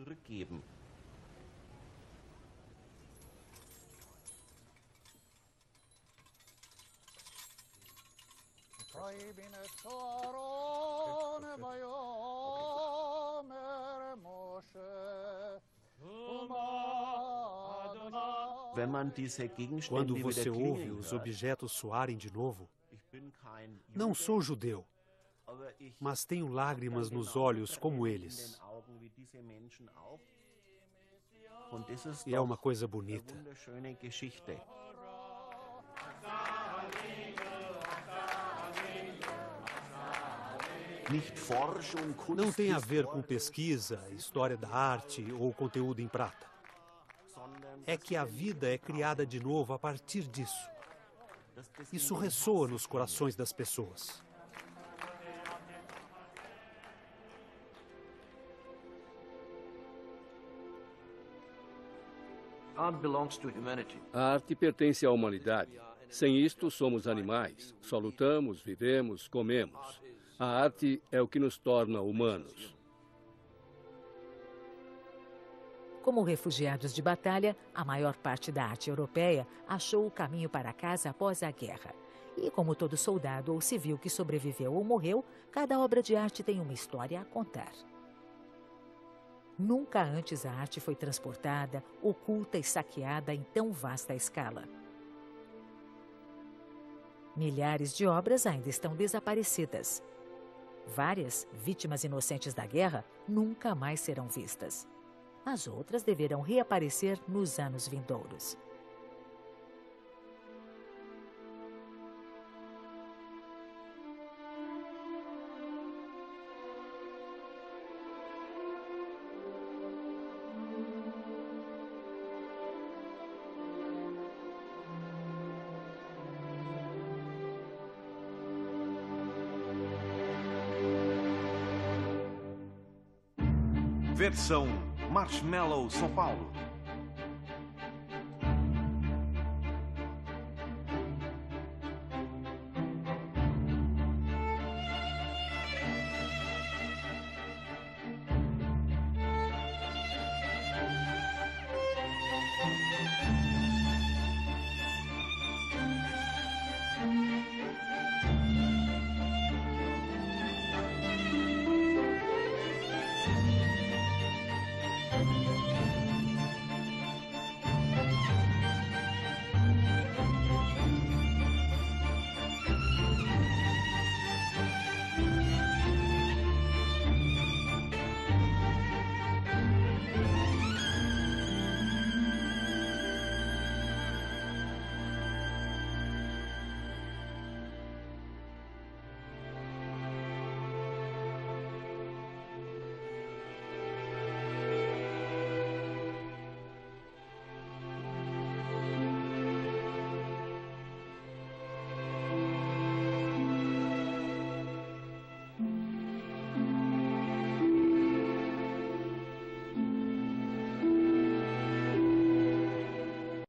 S17: Quando você ouve os objetos soarem de novo, não sou judeu, mas tenho lágrimas nos olhos como eles. E é uma coisa bonita. Não tem a ver com pesquisa, história da arte ou conteúdo em prata. É que a vida é criada de novo a partir disso. Isso ressoa nos corações das pessoas.
S6: A arte pertence à humanidade. Sem isto, somos animais. Só lutamos, vivemos, comemos. A arte é o que nos torna humanos.
S2: Como refugiados de batalha, a maior parte da arte europeia achou o caminho para casa após a guerra. E como todo soldado ou civil que sobreviveu ou morreu, cada obra de arte tem uma história a contar. Nunca antes a arte foi transportada, oculta e saqueada em tão vasta escala. Milhares de obras ainda estão desaparecidas. Várias, vítimas inocentes da guerra, nunca mais serão vistas. As outras deverão reaparecer nos anos vindouros.
S20: Versão Marshmallow São Paulo.